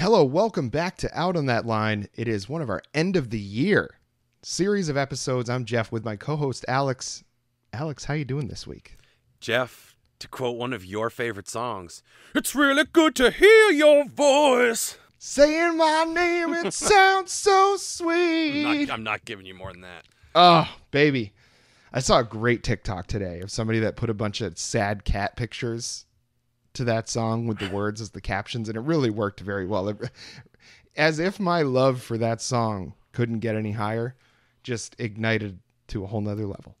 Hello, welcome back to Out On That Line. It is one of our end of the year series of episodes. I'm Geoff with my co-host Alex. Alex, how you doing this week? Geoff, to quote one of your favorite songs, "It's really good to hear your voice. Saying my name, it sounds so sweet." I'm not giving you more than that. Oh, baby. I saw a great TikTok today of somebody that put a bunch of sad cat pictures to that song with the words as the captions, and it really worked very well. As if my love for that song couldn't get any higher, just ignited to a whole nother level.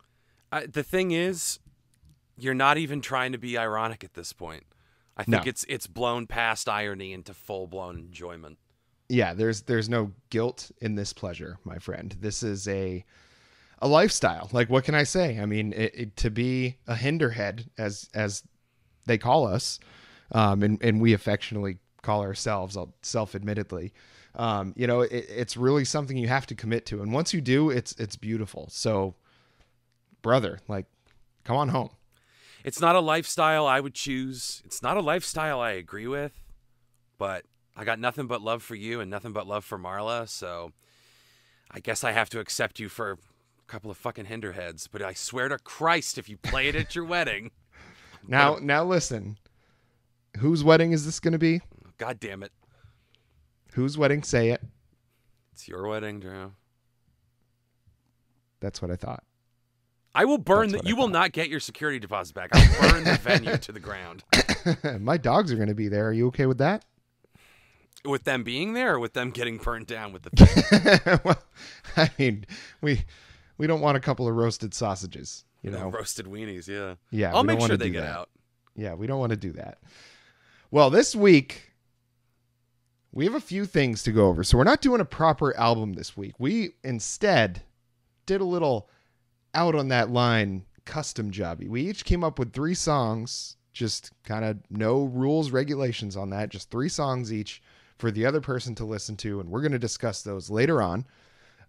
The thing is, you're not even trying to be ironic at this point. I think No. it's blown past irony into full-blown enjoyment. Yeah, there's no guilt in this pleasure, my friend. This is a lifestyle. Like, what can I say? I mean, to be a hinderhead, as they call us, and we affectionately call ourselves, self-admittedly, it's really something you have to commit to. And once you do, it's beautiful. So, brother, like, come on home. It's not a lifestyle I would choose. It's not a lifestyle I agree with, but I got nothing but love for you and nothing but love for Marla, so I guess I have to accept you for a couple of fucking hinderheads. But I swear to Christ, if you play it at your wedding... Now listen. Whose wedding is this going to be? God damn it. Whose wedding? Say it. It's your wedding, Drew. That's what I thought. I will burn you will not get your security deposit back. I'll burn the venue to the ground. My dogs are going to be there. Are you okay with that? With them being there or with them getting burnt down with the Well, I mean, we don't want a couple of roasted sausages. You know, roasted weenies, yeah. Yeah, I'll make sure they get out. Yeah, we don't want to do that. Well, this week, we have a few things to go over. So we're not doing a proper album this week. We instead did a little Out On That Line custom jobby. We each came up with 3 songs, just kind of no rules, regulations on that. Just 3 songs each for the other person to listen to. And we're going to discuss those later on.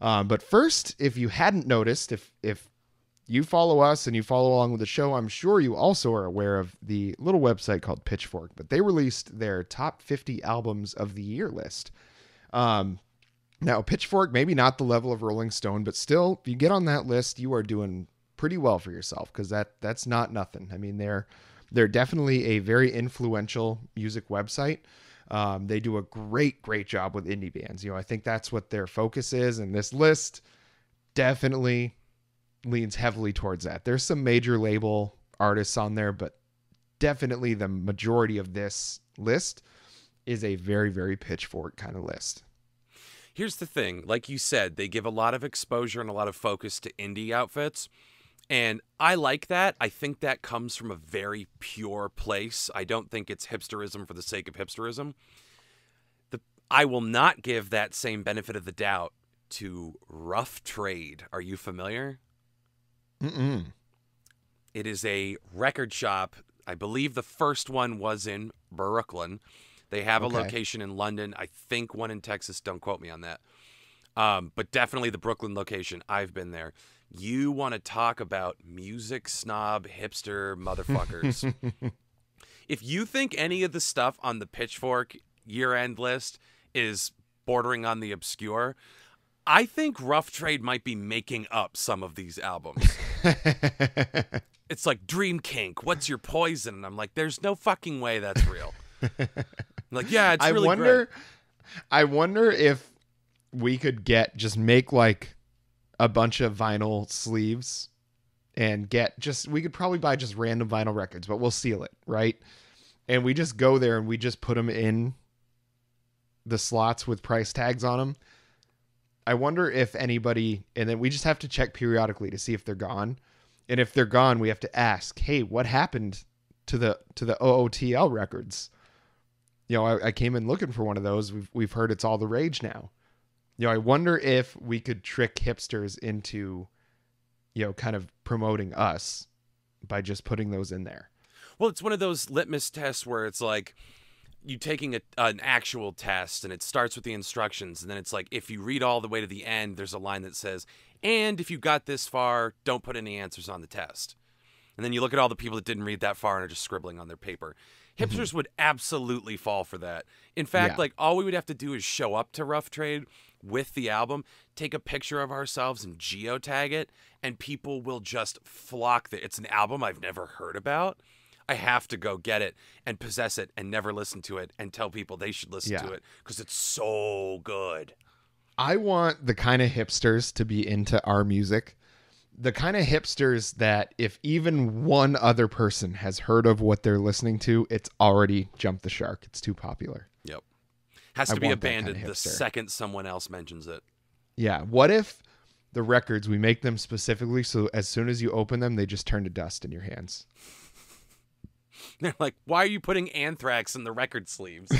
But first, if you hadn't noticed, if you follow us and you follow along with the show, I'm sure you also are aware of the little website called Pitchfork, but they released their top 50 albums of the year list. Now, Pitchfork, maybe not the level of Rolling Stone, but still, if you get on that list, you are doing pretty well for yourself, because that's not nothing. I mean, they're definitely a very influential music website. They do a great job with indie bands. I think that's what their focus is, and this list definitely leans heavily towards that. There's some major label artists on there, but definitely the majority of this list is a very, very Pitchfork kind of list. Here's the thing. Like you said, they give a lot of exposure and a lot of focus to indie outfits. And I like that. I think that comes from a very pure place. I don't think it's hipsterism for the sake of hipsterism. I will not give that same benefit of the doubt to Rough Trade. Are you familiar? Mm-mm. It is a record shop. I believe the first one was in Brooklyn. They have a location in London. I think one in Texas. Don't quote me on that. But definitely the Brooklyn location. I've been there. You want to talk about music snob hipster motherfuckers. If you think any of the stuff on the Pitchfork year-end list is bordering on the obscure, I think Rough Trade might be making up some of these albums. It's like Dream Kink, What's Your Poison? And I'm like, there's no fucking way that's real. I'm like, yeah, it's really great. I wonder if we could make like a bunch of vinyl sleeves and we could probably buy just random vinyl records, but we'll seal it, right? And we just go there and we just put them in the slots with price tags on them. I wonder if anybody, and then we just have to check periodically to see if they're gone. And if they're gone, we have to ask, hey, what happened to the OOTL records? I came in looking for one of those. We've heard it's all the rage now. I wonder if we could trick hipsters into, kind of promoting us by just putting those in there. Well, it's one of those litmus tests where it's like, you taking an actual test, and it starts with the instructions, and then it's like, if you read all the way to the end, there's a line that says, and if you got this far, don't put any answers on the test. And then you look at all the people that didn't read that far and are just scribbling on their paper. Hipsters would absolutely fall for that. In fact, like all we would have to do is show up to Rough Trade with the album, take a picture of ourselves and geotag it, and people will just flock there. It's an album I've never heard about. I have to go get it and possess it and never listen to it and tell people they should listen to it because it's so good. I want the kind of hipsters to be into our music. The kind of hipsters that if even one other person has heard of what they're listening to, it's already jumped the shark. It's too popular. Yep. Has to be abandoned the second someone else mentions it. Yeah. What if the records, we make them specifically so as soon as you open them, they just turn to dust in your hands? They're like, why are you putting Anthrax in the record sleeves?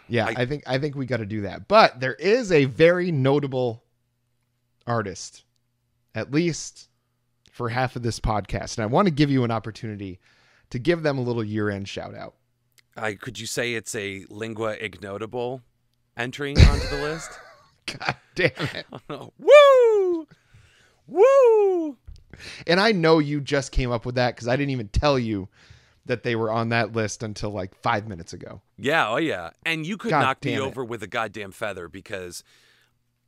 Yeah, I think we got to do that. But there is a very notable artist, at least for half of this podcast, and I want to give you an opportunity to give them a little year-end shout-out. Could you say it's a lingua ignotable entry onto the list? God damn it. Woo! Woo! And I know you just came up with that because I didn't even tell you that they were on that list until like 5 minutes ago. Yeah, oh yeah. And you could knock me over with a goddamn feather because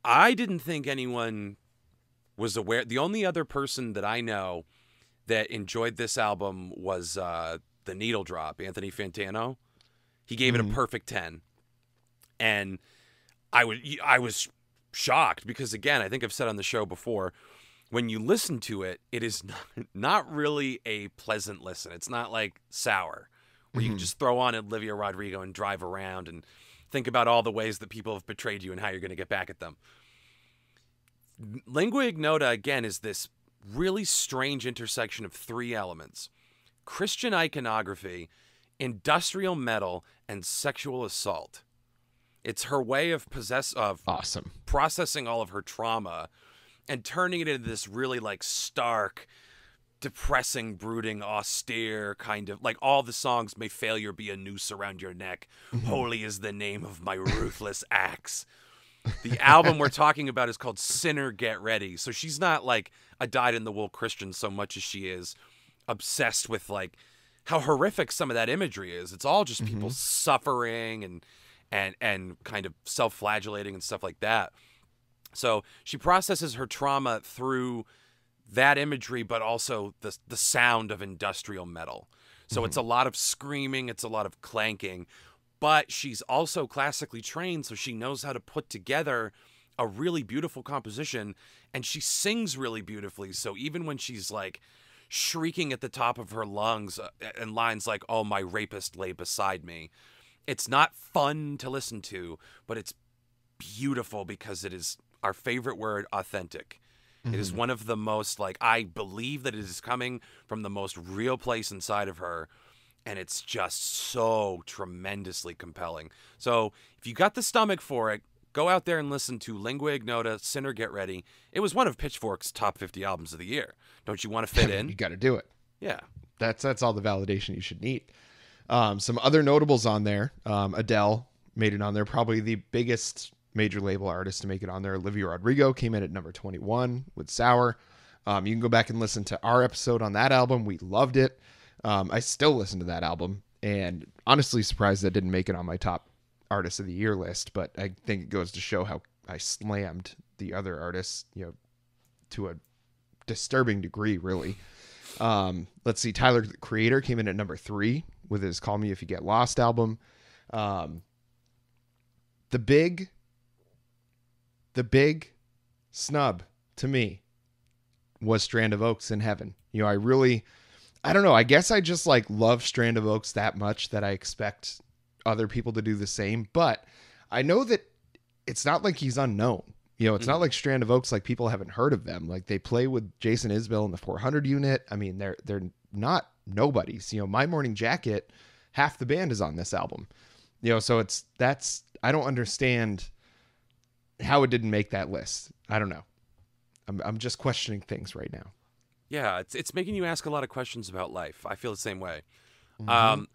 I didn't think anyone was aware. The only other person that I know that enjoyed this album was the Needle Drop, Anthony Fantano. He gave it a perfect 10. And I was shocked because, again, I think I've said on the show before, when you listen to it, it is not really a pleasant listen. It's not like Sour, where you can just throw on Olivia Rodrigo and drive around and think about all the ways that people have betrayed you and how you're going to get back at them. Lingua Ignota, again, is this really strange intersection of three elements: Christian iconography, industrial metal, and sexual assault. It's her way of processing all of her trauma and turning it into this really like stark, depressing, brooding, austere kind of like all the songs. May failure be a noose around your neck. Holy is the name of my ruthless axe. The album we're talking about is called Sinner Get Ready. So she's not like a dyed-in-the-wool Christian so much as she is obsessed with like how horrific some of that imagery is. It's all just people suffering and kind of self-flagellating and stuff like that. So she processes her trauma through that imagery, but also the sound of industrial metal. So it's a lot of screaming, it's a lot of clanking, but she's also classically trained, so she knows how to put together a really beautiful composition, and she sings really beautifully. So even when she's like shrieking at the top of her lungs and lines like, "Oh, my rapist lay beside me," it's not fun to listen to, but it's beautiful because it is our favorite word, authentic. It is one of the most, like, I believe that it is coming from the most real place inside of her, and it's just so tremendously compelling. So if you got the stomach for it, go out there and listen to Lingua Ignota, Sinner Get Ready. It was one of Pitchfork's top 50 albums of the year. Don't you want to fit in? You got to do it. Yeah. That's all the validation you should need. Some other notables on there. Adele made it on there. Probably the biggest major label artist to make it on there. Olivia Rodrigo came in at number 21 with Sour. You can go back and listen to our episode on that album. We loved it. I still listen to that album, and honestly surprised that didn't make it on my top artist of the year list, but I think it goes to show how I slammed the other artists, to a disturbing degree, really. Let's see. Tyler, the Creator, came in at number 3 with his Call Me If You Get Lost album. The big snub to me was Strand of Oaks in Heaven. I don't know. I guess I just like love Strand of Oaks that much that I expect other people to do the same. But I know that it's not like he's unknown. It's not like Strand of Oaks, like people haven't heard of them. Like they play with Jason Isbell in the 400 unit. I mean, they're not nobodies. My Morning Jacket, half the band is on this album. So I don't understand how it didn't make that list. I don't know. I'm just questioning things right now. Yeah, it's making you ask a lot of questions about life. I feel the same way. And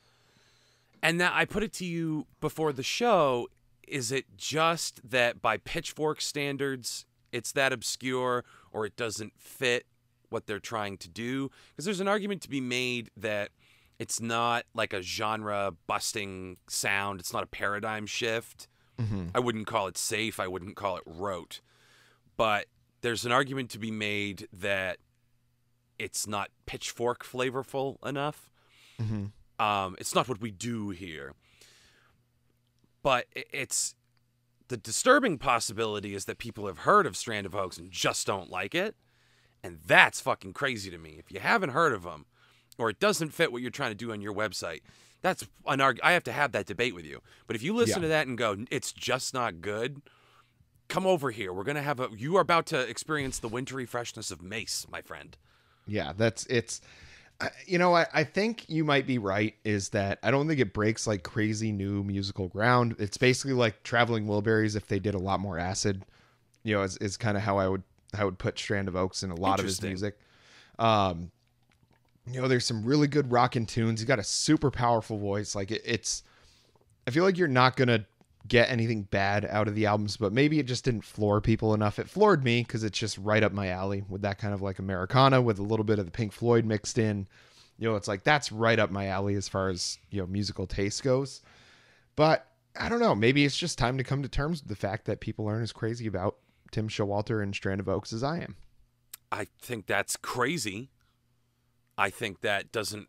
now I put it to you before the show, is it just that by Pitchfork standards it's that obscure, or it doesn't fit what they're trying to do, because there's an argument to be made that it's not like a genre busting sound. It's not a paradigm shift. I wouldn't call it safe. I wouldn't call it rote. But there's an argument to be made that it's not pitchfork flavorful enough. It's not what we do here. But it's the disturbing possibility is that people have heard of Strand of Hoax and just don't like it. And that's fucking crazy to me. If you haven't heard of them, or it doesn't fit what you're trying to do on your website, that's an I have to have that debate with you. But if you listen to that and go, it's just not good, come over here. We're gonna have you are about to experience the wintry freshness of Mace, my friend. Yeah, I think you might be right, is that I don't think it breaks like crazy new musical ground. It's basically like Traveling Wilburys if they did a lot more acid, is kind of how I would put Strand of Oaks in a lot of his music. There's some really good rockin' tunes. He's got a super powerful voice. Like I feel like you're not going to get anything bad out of the albums, but maybe it just didn't floor people enough. It floored me because it's just right up my alley with that kind of like Americana with a little bit of the Pink Floyd mixed in. It's like, that's right up my alley as far as, musical taste goes. But I don't know, maybe it's just time to come to terms with the fact that people aren't as crazy about Tim Showalter and Strand of Oaks as I am. I think that's crazy. I think that doesn't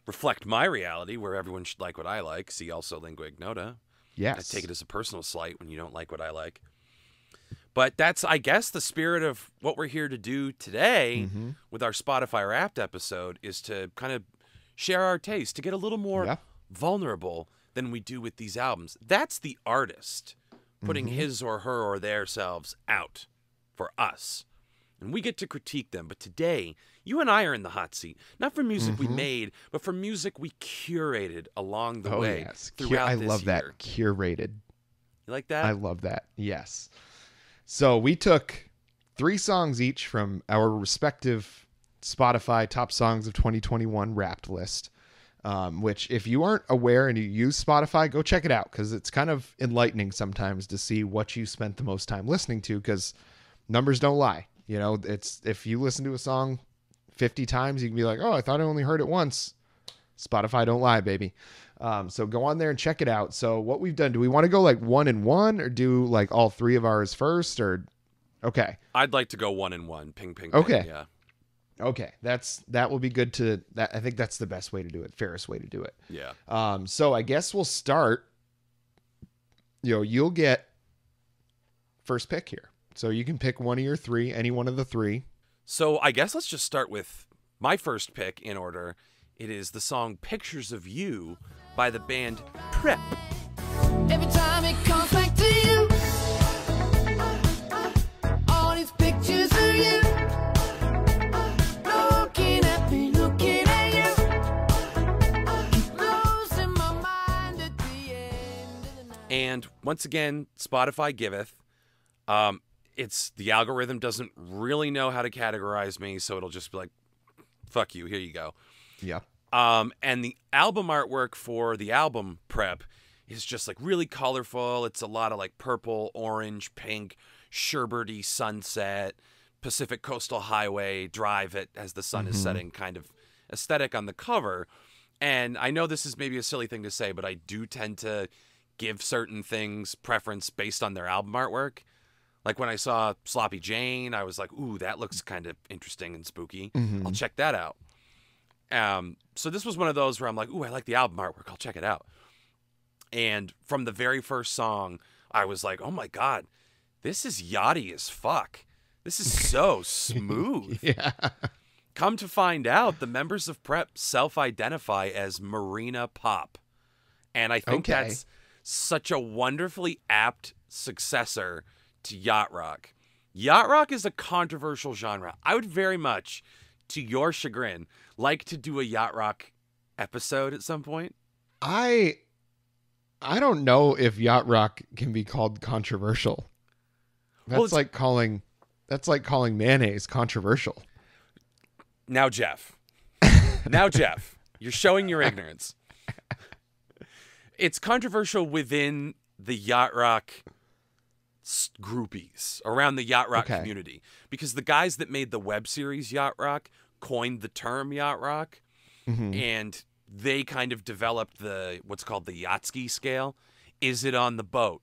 reflect my reality, where everyone should like what I like. See also Lingua Ignota. Yes. I take it as a personal slight when you don't like what I like. But that's, I guess, the spirit of what we're here to do today with our Spotify Wrapped episode, is to kind of share our taste, to get a little more vulnerable than we do with these albums. That's the artist putting his or her or their selves out for us. And we get to critique them. But today, you and I are in the hot seat, not for music we made, but for music we curated along the way. Yes. Throughout I this love that. year. Curated. You like that? I love that. Yes. So we took 3 songs each from our respective Spotify top songs of 2021 Wrapped list, which if you aren't aware and you use Spotify, go check it out, because it's kind of enlightening sometimes to see what you spent the most time listening to, because numbers don't lie. It's, if you listen to a song 50 times, you can be like, oh, I thought I only heard it once. Spotify don't lie, baby. So go on there and check it out. So what we've done, do we want to go like 1 and 1, or do like all 3 of ours first, or okay? I'd like to go 1 and 1. Ping, ping, okay. Ping, yeah. Okay. that will be good to that. I think that's the best way to do it. Fairest way to do it. Yeah. So I guess we'll start, you'll get first pick here. So you can pick one of your 3, any one of the 3. So I guess let's just start with my first pick in order. It is the song Pictures of You by the band Prep. Every time it comes back to you, all these pictures of you, looking at me, looking at you, keep losing my mind at the end of the night. And once again, Spotify giveth. It's the algorithm doesn't really know how to categorize me, so it'll just be like, fuck you, here you go. Yeah. And the album artwork for the album Prep is just like really colorful. It's a lot of like purple, orange, pink, sherbety sunset, Pacific Coastal Highway drive it as the sun is setting kind of aesthetic on the cover. And I know this is maybe a silly thing to say, but I do tend to give certain things preference based on their album artwork. Like when I saw Sloppy Jane, I was like, ooh, that looks kind of interesting and spooky. I'll check that out. So this was one of those where I'm like, ooh, I like the album artwork. I'll check it out. And from the very first song, I was like, oh my God, this is yachty as fuck. This is so smooth. Yeah. Come to find out, the members of Prep self-identify as Marina Pop. And I think that's such a wonderfully apt successor to yacht rock. Yacht rock is a controversial genre. I would very much, to your chagrin, like to do a yacht rock episode at some point. I don't know if yacht rock can be called controversial. That's like calling mayonnaise controversial. Now, Geoff, you're showing your ignorance. It's controversial within the yacht rock groupies around the yacht rock Okay. community, because the guys that made the web series Yacht Rock coined the term yacht rock, and they kind of developed what's called the Yachtski scale. Is it on the boat?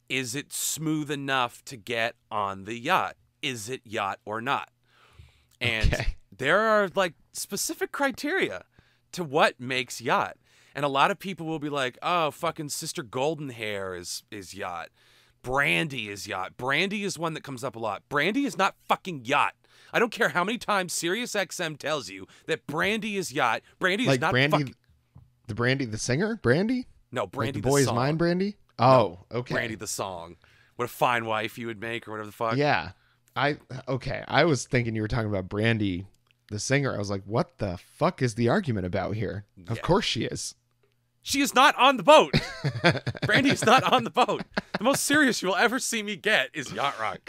Is it smooth enough to get on the yacht? Is it yacht or not? And Okay. there are like specific criteria to what makes yacht. And a lot of people will be like, oh, fucking Sister Golden Hair is yacht. Brandy is yacht. Brandy is one that comes up a lot. Brandy is not fucking yacht. I don't care how many times SiriusXM tells you that Brandy is yacht. Brandy is Like not Brandy, fucking... Brandy, the singer, Brandy. No, Like Brandy the boy is song. mine, Brandy. Oh, okay. Brandy the song. What a fine wife you would make, or whatever the fuck. Yeah. I was thinking you were talking about Brandy, the singer. I was like, what the fuck is the argument about here? Of course she is. She is not on the boat. Brandy is not on the boat. The most serious you will ever see me get is yacht rock.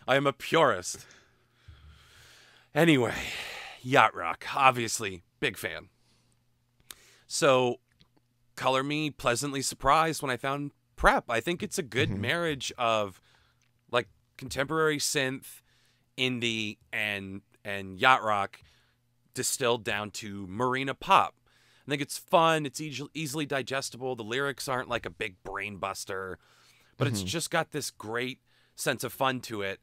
I am a purist. Anyway, yacht rock. Obviously, big fan. So, color me pleasantly surprised when I found Prep. I think it's a good marriage of like contemporary synth, indie, and yacht rock distilled down to marina pop. I think it's fun. It's easily digestible. The lyrics aren't like a big brain buster, but it's just got this great sense of fun to it.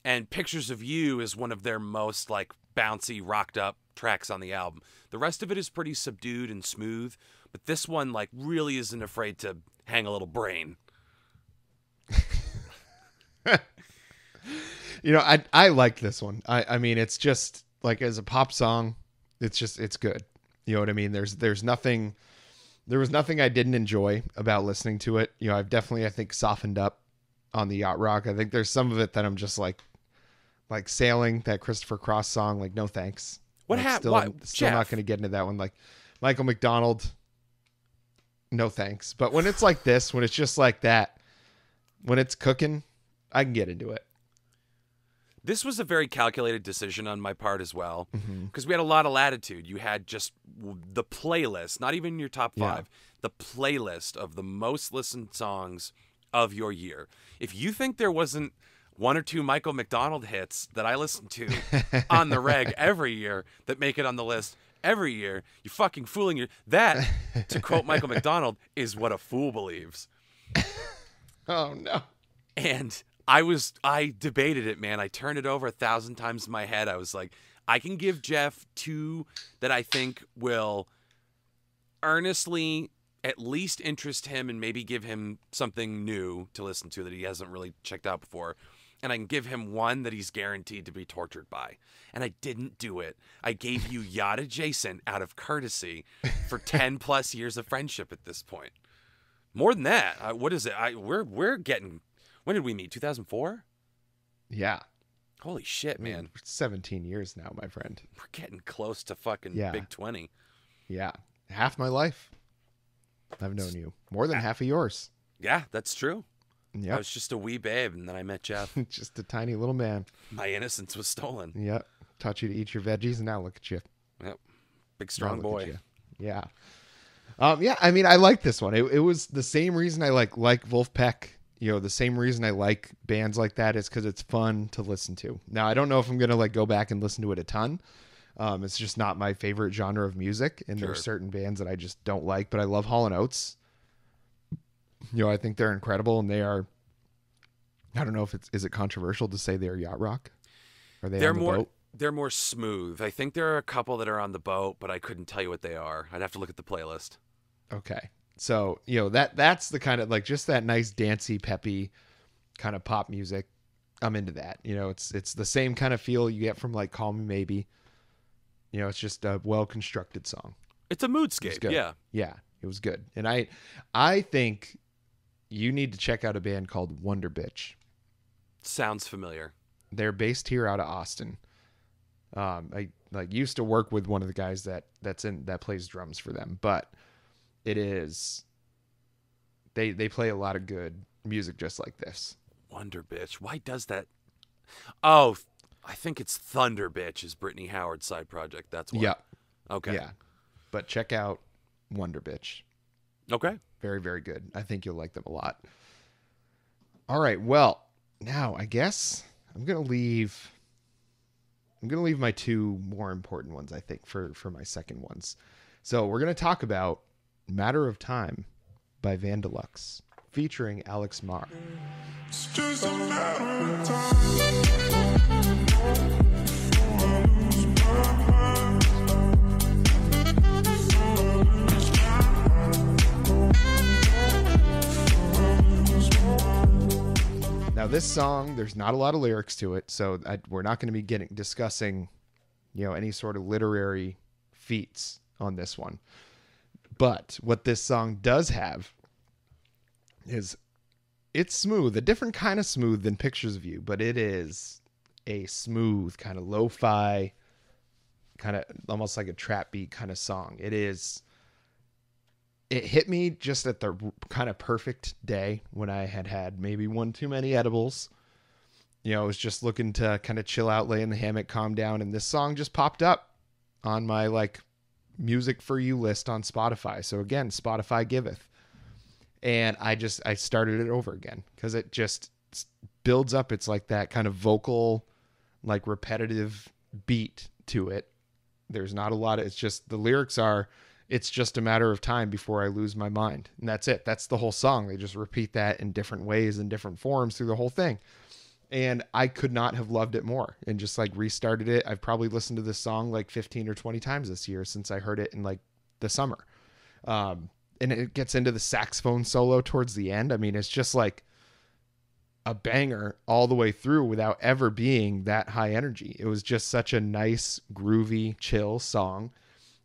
And Pictures of You is one of their most like bouncy, rocked up tracks on the album. The rest of it is pretty subdued and smooth, but this one like really isn't afraid to hang a little brain. You know, I like this one. I mean, it's just like as a pop song, it's good. You know what I mean? There was nothing I didn't enjoy about listening to it. You know, I've definitely, I think, softened up on the yacht rock. I think there's some of it that I'm just like Sailing, that Christopher Cross song, like no thanks. What Like, happened? Still not going to get into that one. Like Michael McDonald, no thanks. But when it's like this, when it's just like that, when it's cooking, I can get into it. This was a very calculated decision on my part as well, because we had a lot of latitude. You had just the playlist, not even your top five, the playlist of the most listened songs of your year. If you think there wasn't one or two Michael McDonald hits that I listen to on the reg every year that make it on the list every year, you're fucking fooling your... That, to quote Michael McDonald, is what a fool believes. Oh, no. And I debated it, man. I turned it over 1,000 times in my head. I was like, I can give Geoff two that I think will earnestly at least interest him and maybe give him something new to listen to that he hasn't really checked out before. And I can give him one that he's guaranteed to be tortured by. And I didn't do it. I gave you Yacht Adjacent out of courtesy for 10 plus years of friendship at this point. More than that. What is it? We're getting... When did we meet? 2004? Yeah. Holy shit, man. 17 years now, my friend. We're getting close to fucking Big 20. Yeah. Half my life. I've known you. More than half of yours. Yeah, that's true. I Yep. was just a wee babe, and then I met Geoff. Just a tiny little man. My innocence was stolen. Yep. Taught you to eat your veggies, and now look at you. Yep. Big, Now strong look at boy. you. Yeah. Yeah, I mean, I like this one. It was the same reason I like Wolfpack. You know, the same reason I like bands like that is because it's fun to listen to. Now, I don't know if I'm going to like go back and listen to it a ton. It's just not my favorite genre of music. And there are certain bands that I just don't like, but I love Hall & Oates. You know, I think they're incredible, and they are, I don't know if is it controversial to say they're yacht rock? Are they on the boat? They're more smooth. I think there are a couple that are on the boat, but I couldn't tell you what they are. I'd have to look at the playlist. Okay. So, you know, that's the kind of like just that nice dancey, peppy kind of pop music. I'm into that. You know, it's the same kind of feel you get from like Call Me Maybe. You know, it's just a well-constructed song. It's a moodscape, yeah. Yeah, it was good. And I think you need to check out a band called Wonder Bitch. Sounds familiar. They're based here out of Austin. I like used to work with one of the guys that plays drums for them, but it is they play a lot of good music just like this. Wonder Bitch. Why does that? Oh, I think it's Thunder Bitch is Brittany Howard's side project. That's why. Yeah. Okay. Yeah. But check out Wonder Bitch. Okay. Very, very good. I think you'll like them a lot. All right. Well, now I guess I'm gonna leave my two more important ones, I think, for my second ones. So we're gonna talk about "Matter of Time" by Van Deluxe, featuring Alex Marr. It's just a matter of time. Now, this song, there's not a lot of lyrics to it, so we're not going to be discussing, any sort of literary feats on this one. But what this song does have is it's smooth, a different kind of smooth than Pictures of You, but it is a smooth kind of lo-fi, kind of almost like a trap beat kind of song. It hit me just at the kind of perfect day when I had maybe one too many edibles. I was just looking to kind of chill out, lay in the hammock, calm down. And this song just popped up on my like music for you list on Spotify. So again, Spotify giveth. And I started it over again because it just builds up. It's like that kind of vocal, like repetitive beat to it. There's not a lot of, it's just the lyrics are, it's just a matter of time before I lose my mind. And that's it. That's the whole song. They just repeat that in different ways and different forms through the whole thing. And I could not have loved it more and just like restarted it. I've probably listened to this song like 15 or 20 times this year since I heard it in like the summer. And it gets into the saxophone solo towards the end. I mean, it's just like a banger all the way through without ever being that high energy. It was just such a nice, groovy, chill song.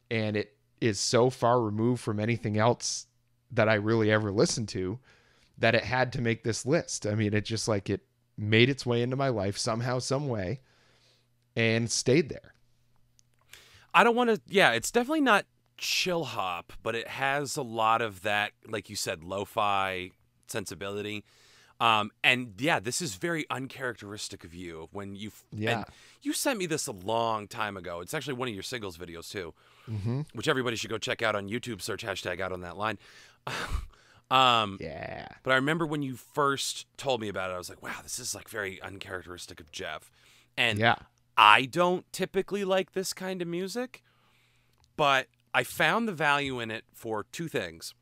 And it is so far removed from anything else that I really ever listened to that it had to make this list. I mean, it just like it made its way into my life somehow, some way, and stayed there. I don't want to, yeah, it's definitely not chill hop, but it has a lot of that, like you said, lo-fi sensibility. And yeah, this is very uncharacteristic of you when you sent me this a long time ago. It's actually one of your singles videos too, which everybody should go check out on YouTube. Search hashtag Out On That Line. Yeah. But I remember when you first told me about it, I was like, wow, this is like very uncharacteristic of Geoff. And yeah, I don't typically like this kind of music, but I found the value in it for two things.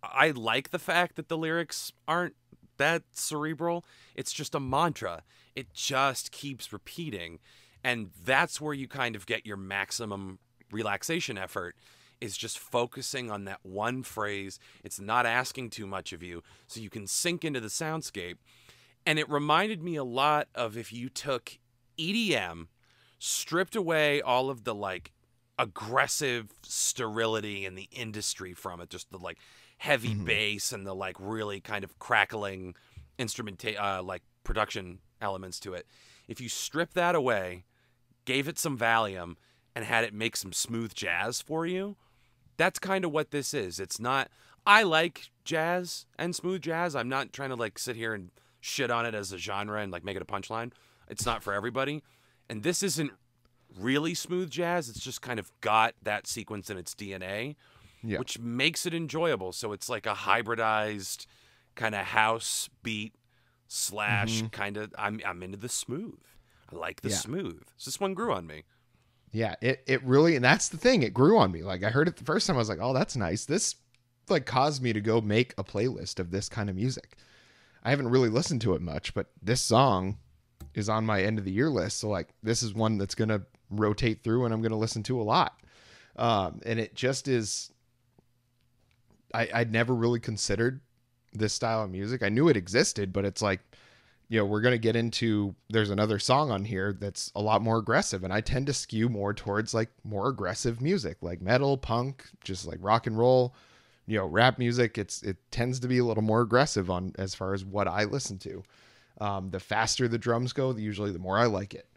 I like the fact that the lyrics aren't that cerebral. It's just a mantra. It just keeps repeating. And that's where you kind of get your maximum relaxation effort, is just focusing on that one phrase. It's not asking too much of you, so you can sink into the soundscape. And it reminded me a lot of if you took EDM, stripped away all of the like aggressive sterility in the industry from it, just the like heavy bass and the like really kind of crackling like production elements to it. If you strip that away, gave it some Valium, and had it make some smooth jazz for you, that's kind of what this is. It's not, I like jazz and smooth jazz. I'm not trying to like sit here and shit on it as a genre and like make it a punchline. It's not for everybody. And this isn't really smooth jazz. It's just kind of got that sequence in its DNA, which makes it enjoyable. So it's like a hybridized kind of house beat / kind of, I'm into the smooth. I like the smooth. So this one grew on me. Yeah, it really, and that's the thing, it grew on me. Like I heard it the first time, I was like, oh, that's nice. This like caused me to go make a playlist of this kind of music. I haven't really listened to it much, but this song is on my end of the year list. So like, this is one that's going to rotate through and I'm going to listen to a lot. And it just is, I'd never really considered this style of music. I knew it existed, but it's like, we're going to get into, there's another song on here that's a lot more aggressive. And I tend to skew more towards like more aggressive music, like metal, punk, just like rock and roll, rap music. It tends to be a little more aggressive on as far as what I listen to. The faster the drums go, usually the more I like it.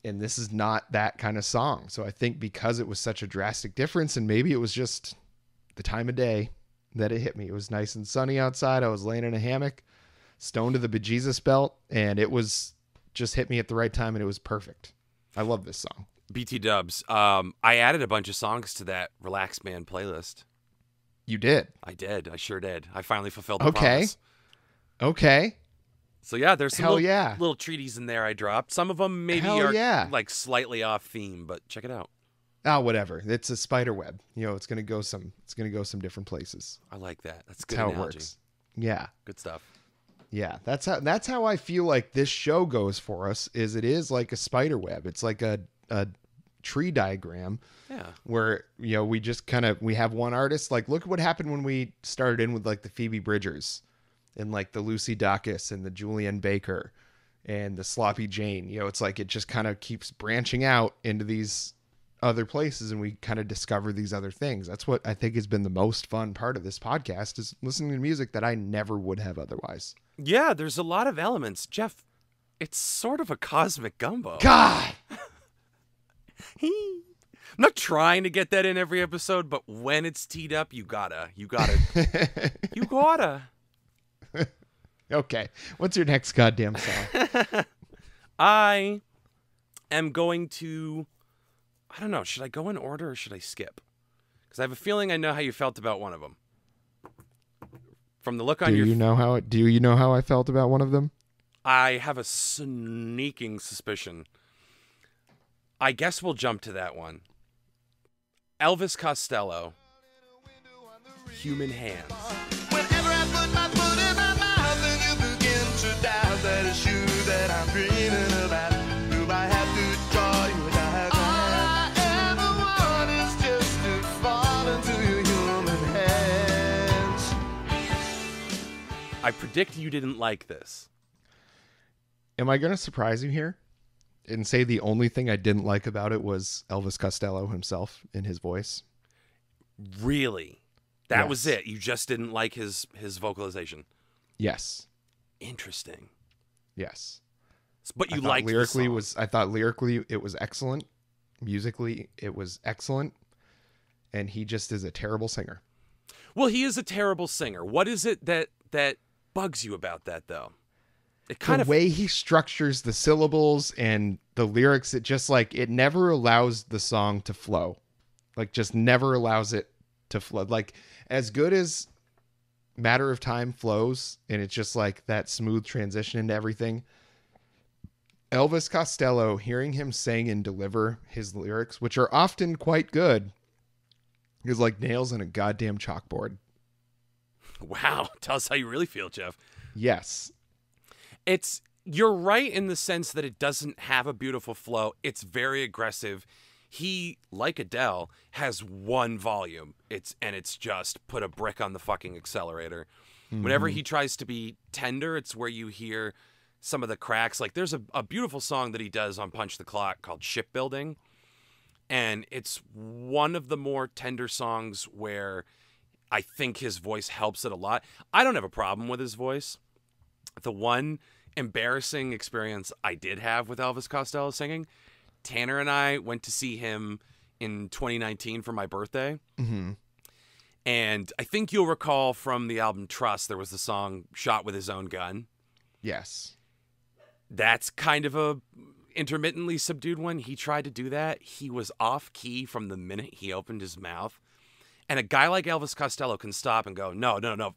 And this is not that kind of song. So I think because it was such a drastic difference, and maybe it was just the time of day that it hit me. It was nice and sunny outside. I was laying in a hammock, stoned to the bejesus belt, and it was just hit me at the right time, and it was perfect. I love this song. BT dubs. I added a bunch of songs to that Relax Man playlist. You did? I did. I sure did. I finally fulfilled the promise. Okay. So yeah, there's some Hell little, yeah. little treaties in there I dropped. Some of them maybe Hell are yeah. like slightly off theme, but check it out. Oh, whatever. It's a spider web. It's gonna go some different places. I like that. That's a That's good how analogy. it works. Yeah. Good stuff. Yeah. That's how I feel like this show goes for us. It is like a spider web. It's like a tree diagram. Yeah. Where we just we have one artist. Like, look at what happened when we started in with like the Phoebe Bridgers and like the Lucy Dacus and the Julianne Baker and the Sloppy Jane. It's like it just kind of keeps branching out into these other places, and we kind of discover these other things. That's what I think has been the most fun part of this podcast, is listening to music that I never would have otherwise. Yeah, there's a lot of elements. Jeff, it's sort of a cosmic gumbo. God. I'm not trying to get that in every episode, but when it's teed up, you gotta. Okay. What's your next goddamn song? I am going to, I don't know, should I go in order or should I skip? Because I have a feeling I know how you felt about one of them. From the look on your... Do you know how I felt about one of them? I have a sneaking suspicion. I guess we'll jump to that one. Elvis Costello, Human Hands. Whenever I put my foot in my mouth and you begin to doubt that it's you that I'm dreaming about, do I have to draw you a diagram? All I ever want is just to fall into your human hands. I predict you didn't like this. Am I going to surprise you here and say the only thing I didn't like about it was Elvis Costello himself in his voice? Really? That Yes. was it? You just didn't like his vocalization? Yes. Interesting. Yes. But you I thought liked lyrically the song. I thought lyrically it was excellent. Musically it was excellent. And he just is a terrible singer. Well, he is a terrible singer. What is it that bugs you about that, though? It The way he structures the syllables and the lyrics, it just like, it never allows the song to flow. Like, just never allows it to flow. Like, as good as Matter of Time flows, and it's just like that smooth transition into everything, Elvis Costello, hearing him sing and deliver his lyrics, which are often quite good, is like nails on a goddamn chalkboard. Wow. Tell us how you really feel, Jeff. Yes. You're right in the sense that it doesn't have a beautiful flow. It's very aggressive. He, like Adele, has one volume. It's just put a brick on the fucking accelerator. Mm-hmm. Whenever he tries to be tender, it's where you hear some of the cracks. Like, there's a beautiful song that he does on Punch the Clock called Shipbuilding. And it's one of the more tender songs where I think his voice helps it a lot. I don't have a problem with his voice. The one embarrassing experience I did have with Elvis Costello singing, Tanner and I went to see him in 2019 for my birthday. Mm-hmm. And I think you'll recall from the album Trust, there was the song Shot with His Own Gun. Yes. That's kind of a intermittently subdued one. He tried to do that. He was off key from the minute he opened his mouth. And a guy like Elvis Costello can stop and go, no.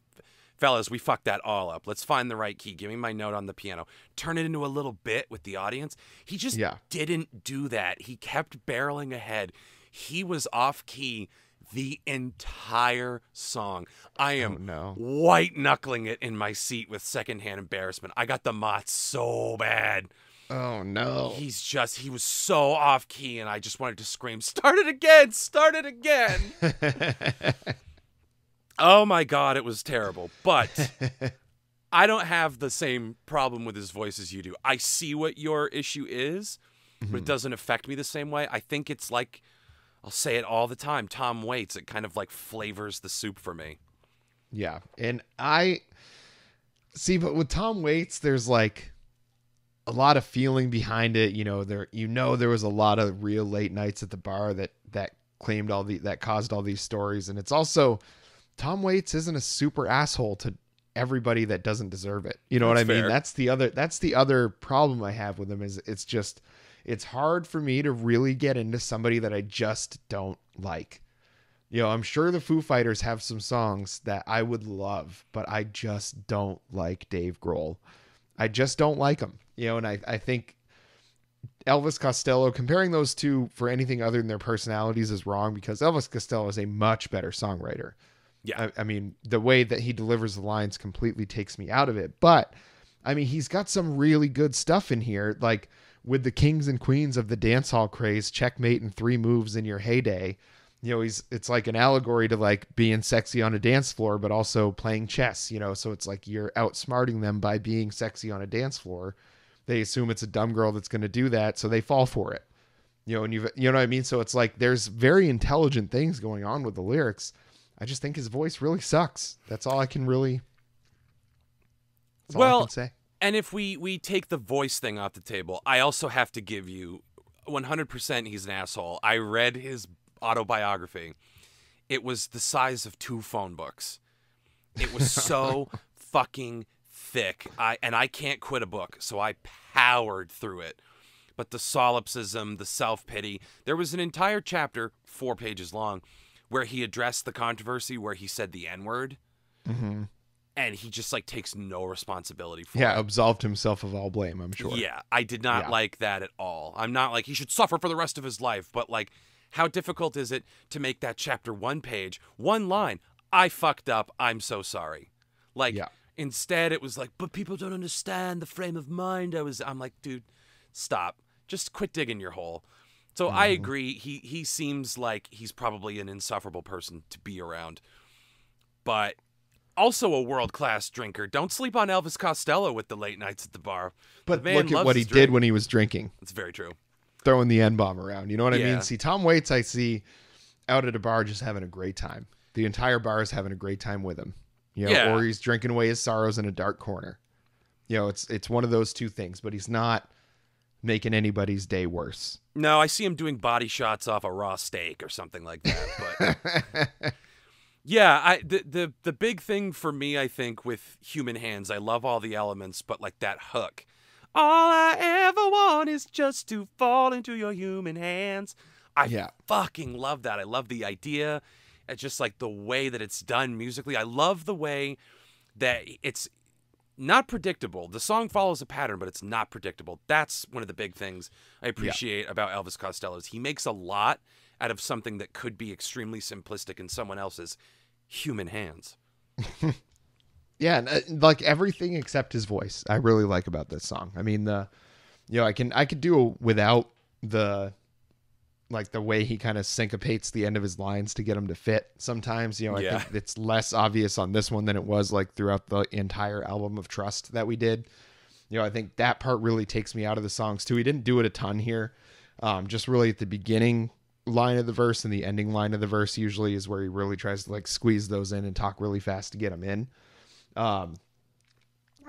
Fellas, we fucked that all up. Let's find the right key. Give me my note on the piano. Turn it into a little bit with the audience. He just didn't do that. He kept barreling ahead. He was off key the entire song. I am white knuckling it in my seat with secondhand embarrassment. I got the mots so bad. Oh no. He was so off key, and I just wanted to scream, start it again, start it again. Oh my God, it was terrible. But I don't have the same problem with his voice as you do. I see what your issue is, but it doesn't affect me the same way. I think it's like, I'll say it all the time, Tom Waits. It kind of like flavors the soup for me. Yeah. And I see, but with Tom Waits, there's like a lot of feeling behind it. There was a lot of real late nights at the bar that claimed that caused all these stories. And it's also, Tom Waits isn't a super asshole to everybody that doesn't deserve it. You know what I mean? That's the other problem I have with him is it's hard for me to really get into somebody that I just don't like. I'm sure the Foo Fighters have some songs that I would love, but I just don't like Dave Grohl. I just don't like them, and I think Elvis Costello, comparing those two for anything other than their personalities is wrong, because Elvis Costello is a much better songwriter. Yeah. I mean, the way that he delivers the lines completely takes me out of it. But I mean, he's got some really good stuff in here, like with the kings and queens of the dance hall craze, checkmate in 3 moves in your heyday. It's like an allegory to like being sexy on a dance floor, but also playing chess, so it's like you're outsmarting them by being sexy on a dance floor. They assume it's a dumb girl that's going to do that, so they fall for it. And you know what I mean? So it's like there's very intelligent things going on with the lyrics. I just think his voice really sucks. That's all I can say. And if we take the voice thing off the table, I also have to give you 100% he's an asshole. I read his autobiography. It was the size of 2 phone books. It was so fucking thick. I can't quit a book, so I powered through it. But the solipsism, the self-pity, there was an entire chapter, 4 pages long, where he addressed the controversy where he said the N-word. Mm-hmm. And he just like takes no responsibility for it. Yeah, absolved himself of all blame, I'm sure. Yeah, I did not like that at all. I'm not like he should suffer for the rest of his life, but like, how difficult is it to make that chapter 1 page, 1 line? I fucked up. I'm so sorry. Like, instead it was like, but people don't understand the frame of mind I'm like, dude, stop. Just quit digging your hole. So I agree. He seems like he's probably an insufferable person to be around, but also a world-class drinker. Don't sleep on Elvis Costello with the late nights at the bar. But look at what he did when he was drinking. That's very true. Throwing the N-bomb around. You know what I mean? See, Tom Waits, I see out at a bar just having a great time. The entire bar is having a great time with him. Or he's drinking away his sorrows in a dark corner. It's one of those two things, but he's not making anybody's day worse. No, I see him doing body shots off a raw steak or something like that. But yeah, the big thing for me, I think, with Human Hands, I love all the elements, but like that hook. All I ever want is just to fall into your human hands. I fucking love that. I love the idea. It's just like the way that it's done musically. I love the way that it's not predictable. The song follows a pattern, but it's not predictable. That's one of the big things I appreciate about Elvis Costello is he makes a lot out of something that could be extremely simplistic in someone else's human hands. Yeah, and like everything except his voice, I really like about this song. I mean, I could do without the way he kind of syncopates the end of his lines to get them to fit. Sometimes, I think it's less obvious on this one than it was like throughout the entire album of Trust that we did. I think that part really takes me out of the songs too. He didn't do it a ton here. Just really at the beginning line of the verse and the ending line of the verse usually is where he really tries to like squeeze those in and talk really fast to get them in. I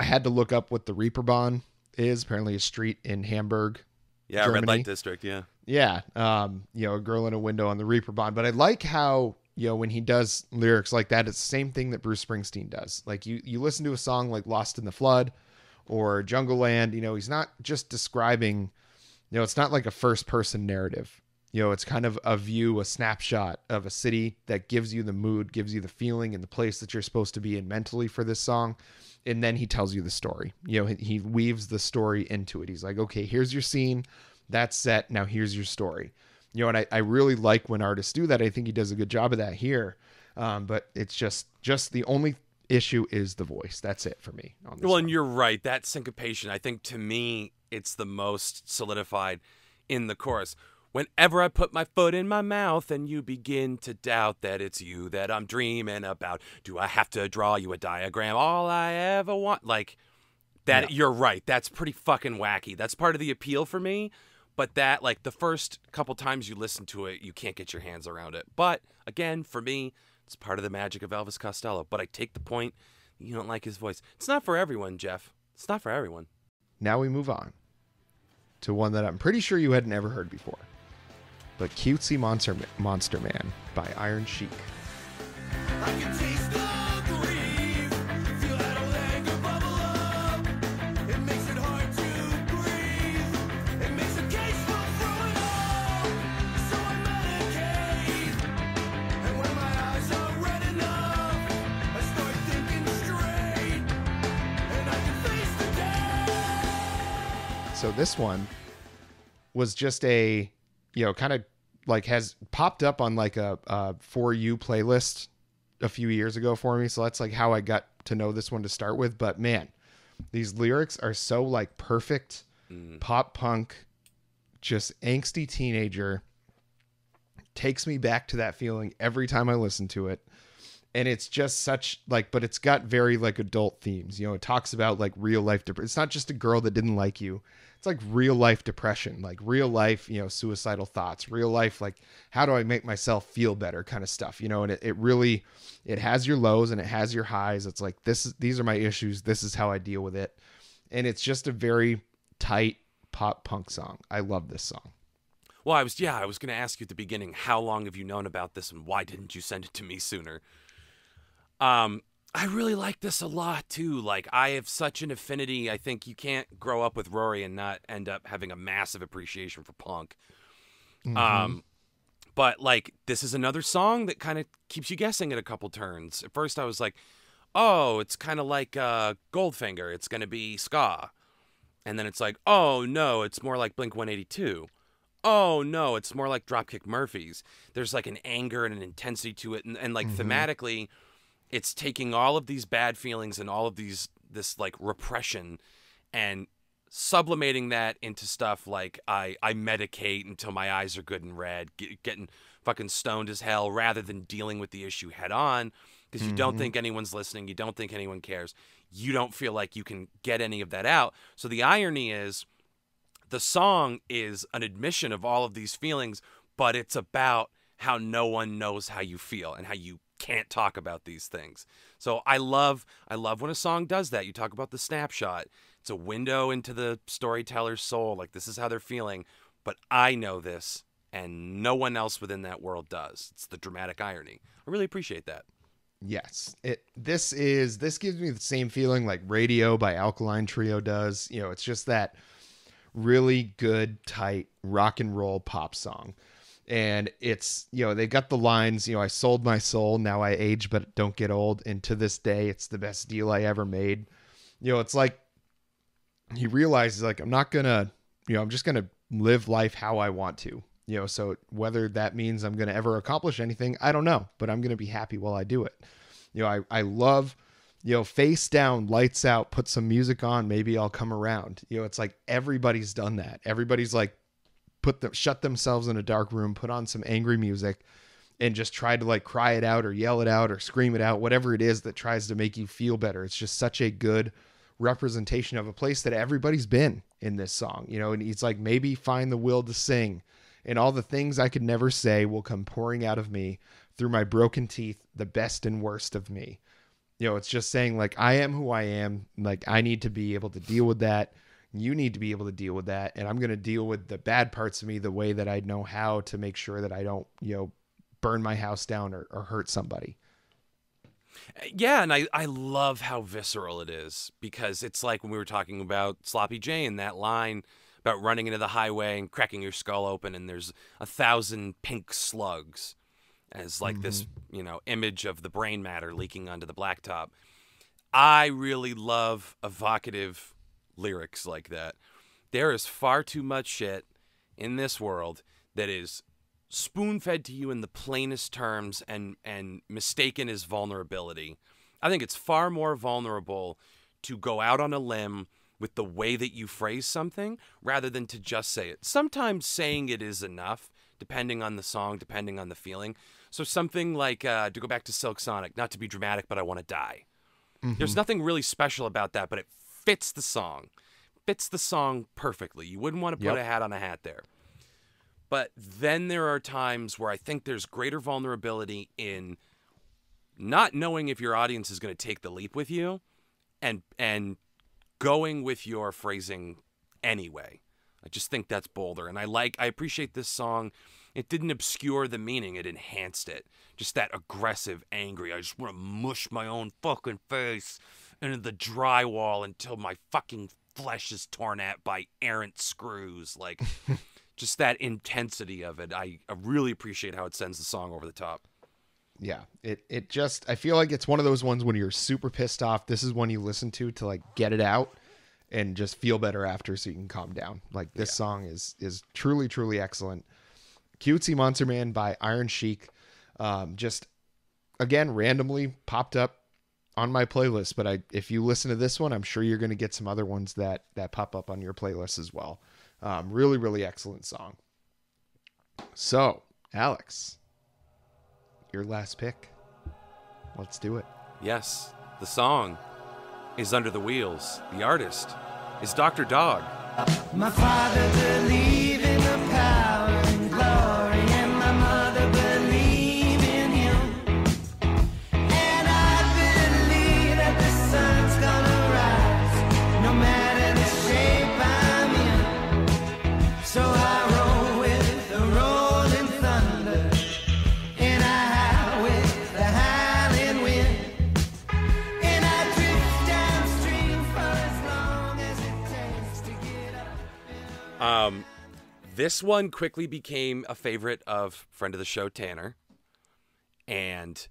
had to look up what the Reeperbahn is. Apparently a street in Hamburg, Germany. Red Light District. Yeah. A girl in a window on the Reeperbahn. But I like how, when he does lyrics like that, it's the same thing that Bruce Springsteen does. Like you listen to a song like Lost in the Flood or Jungle Land, he's not just describing, it's not like a first person narrative. It's kind of a view, a snapshot of a city that gives you the mood, gives you the feeling and the place that you're supposed to be in mentally for this song. And then he tells you the story. He weaves the story into it. He's like, okay, here's your scene. That's set. Now here's your story. And I really like when artists do that. I think he does a good job of that here. But it's just the only issue is the voice. That's it for me. On this well, one. And you're right. That syncopation, I think to me, it's the most solidified in the chorus. Whenever I put my foot in my mouth and you begin to doubt that it's you that I'm dreaming about, do I have to draw you a diagram? All I ever want. Like that. You're right. That's pretty fucking wacky. That's part of the appeal for me. But that, like, the first couple times you listen to it, you can't get your hands around it. But, again, for me, it's part of the magic of Elvis Costello. But I take the point, you don't like his voice. It's not for everyone, Geoff. It's not for everyone. Now we move on to one that I'm pretty sure you had never heard before. But Cutesy Monster Man by Iron Chic. I can taste the grief, feel that old anger bubble up. It makes it hard to breathe. It makes a case for throwing up. So I medicate. And when my eyes are red enough, I start thinking straight. And I can face the day. So this one was just a, kind of like has popped up on like a For You playlist a few years ago for me. So that's like how I got to know this one to start with. But man, these lyrics are so like perfect pop punk, just angsty teenager. Takes me back to that feeling every time I listen to it. And it's just such like, but it's got very like adult themes. It talks about like real life. It's not just a girl that didn't like you. It's like real life depression, like real life, suicidal thoughts, real life, like how do I make myself feel better kind of stuff, and it really, it has your lows and it has your highs. It's like, these are my issues. This is how I deal with it. And it's just a very tight pop punk song. I love this song. Well, I was going to ask you at the beginning, how long have you known about this and why didn't you send it to me sooner? I really like this a lot too. Like, I have such an affinity. I think you can't grow up with Rory and not end up having a massive appreciation for punk. But like, this is another song that kind of keeps you guessing at a couple turns. At first I was like, oh, it's kind of like Goldfinger. It's going to be ska. And then it's like, oh no, it's more like Blink-182. Oh no, it's more like Dropkick Murphys. There's like an anger and an intensity to it. And like thematically, it's taking all of these bad feelings and all of this like repression and sublimating that into stuff like I medicate until my eyes are good and red, getting fucking stoned as hell rather than dealing with the issue head on because you don't think anyone's listening. You don't think anyone cares. You don't feel like you can get any of that out. So the irony is the song is an admission of all of these feelings, but it's about how no one knows how you feel and how you can't talk about these things. So I love when a song does that. You talk about the snapshot. It's a window into the storyteller's soul. Like, this is how they're feeling, but I know this and no one else within that world does. It's the dramatic irony. I really appreciate that. Yes. This gives me the same feeling like Radio by Alkaline Trio does. It's just that really good, tight rock and roll pop song. And it's, they got the lines, I sold my soul, now I age but don't get old, and to this day it's the best deal I ever made. It's like he realizes, like, I'm not gonna, I'm just gonna live life how I want to. So whether that means I'm gonna ever accomplish anything, I don't know, but I'm gonna be happy while I do it. I love, face down, lights out, put some music on, maybe I'll come around. It's like everybody's done that. Everybody's like shut themselves in a dark room, put on some angry music, and just try to like cry it out or yell it out or scream it out, whatever it is that tries to make you feel better. It's just such a good representation of a place that everybody's been in this song, and he's like, maybe find the will to sing, and all the things I could never say will come pouring out of me through my broken teeth, the best and worst of me. It's just saying, like, I am who I am. Like, I need to be able to deal with that. You need to be able to deal with that. And I'm going to deal with the bad parts of me the way that I know how, to make sure that I don't, burn my house down or hurt somebody. Yeah, and I love how visceral it is, because it's like when we were talking about Sloppy J and that line about running into the highway and cracking your skull open and there's 1,000 pink slugs as like this, image of the brain matter leaking onto the blacktop. I really love evocative lyrics like that. There is far too much shit in this world that is spoon-fed to you in the plainest terms and mistaken as vulnerability. I think it's far more vulnerable to go out on a limb with the way that you phrase something rather than to just say it. Sometimes saying it is enough, depending on the song, depending on the feeling. So something like, to go back to Silk Sonic, not to be dramatic, but I want to die. There's nothing really special about that, but it fits the song. Fits the song perfectly. You wouldn't want to put a hat on a hat there. But then there are times where I think there's greater vulnerability in not knowing if your audience is going to take the leap with you and going with your phrasing anyway. I just think that's bolder. And I appreciate this song. It didn't obscure the meaning. It enhanced it. Just that aggressive, angry, I just want to mush my own fucking face into the drywall until my fucking flesh is torn at by errant screws. Like, just that intensity of it. I really appreciate how it sends the song over the top. Yeah, it just, I feel like it's one of those ones when you're super pissed off. This is one you listen to like get it out. and just feel better after so you can calm down. Like this song is truly, truly excellent. Cutesy Monster Man by Iron Sheik. Just again, randomly popped up on my playlist, but if you listen to this one, I'm sure you're going to get some other ones that pop up on your playlist as well. Really, really excellent song. So, Alex, your last pick. Let's do it. Yes, the song is Under the Wheels. The artist is Dr. Dog. My father believed in the power and glory, and my mother believed in him. And I believe that the sun's gonna rise, no matter the shape I'm in. So I roll with the rolling thunder, and I howl with the howling wind. And I drift downstream for as long as it takes to get up. This one quickly became a favorite of friend of the show, Tanner. And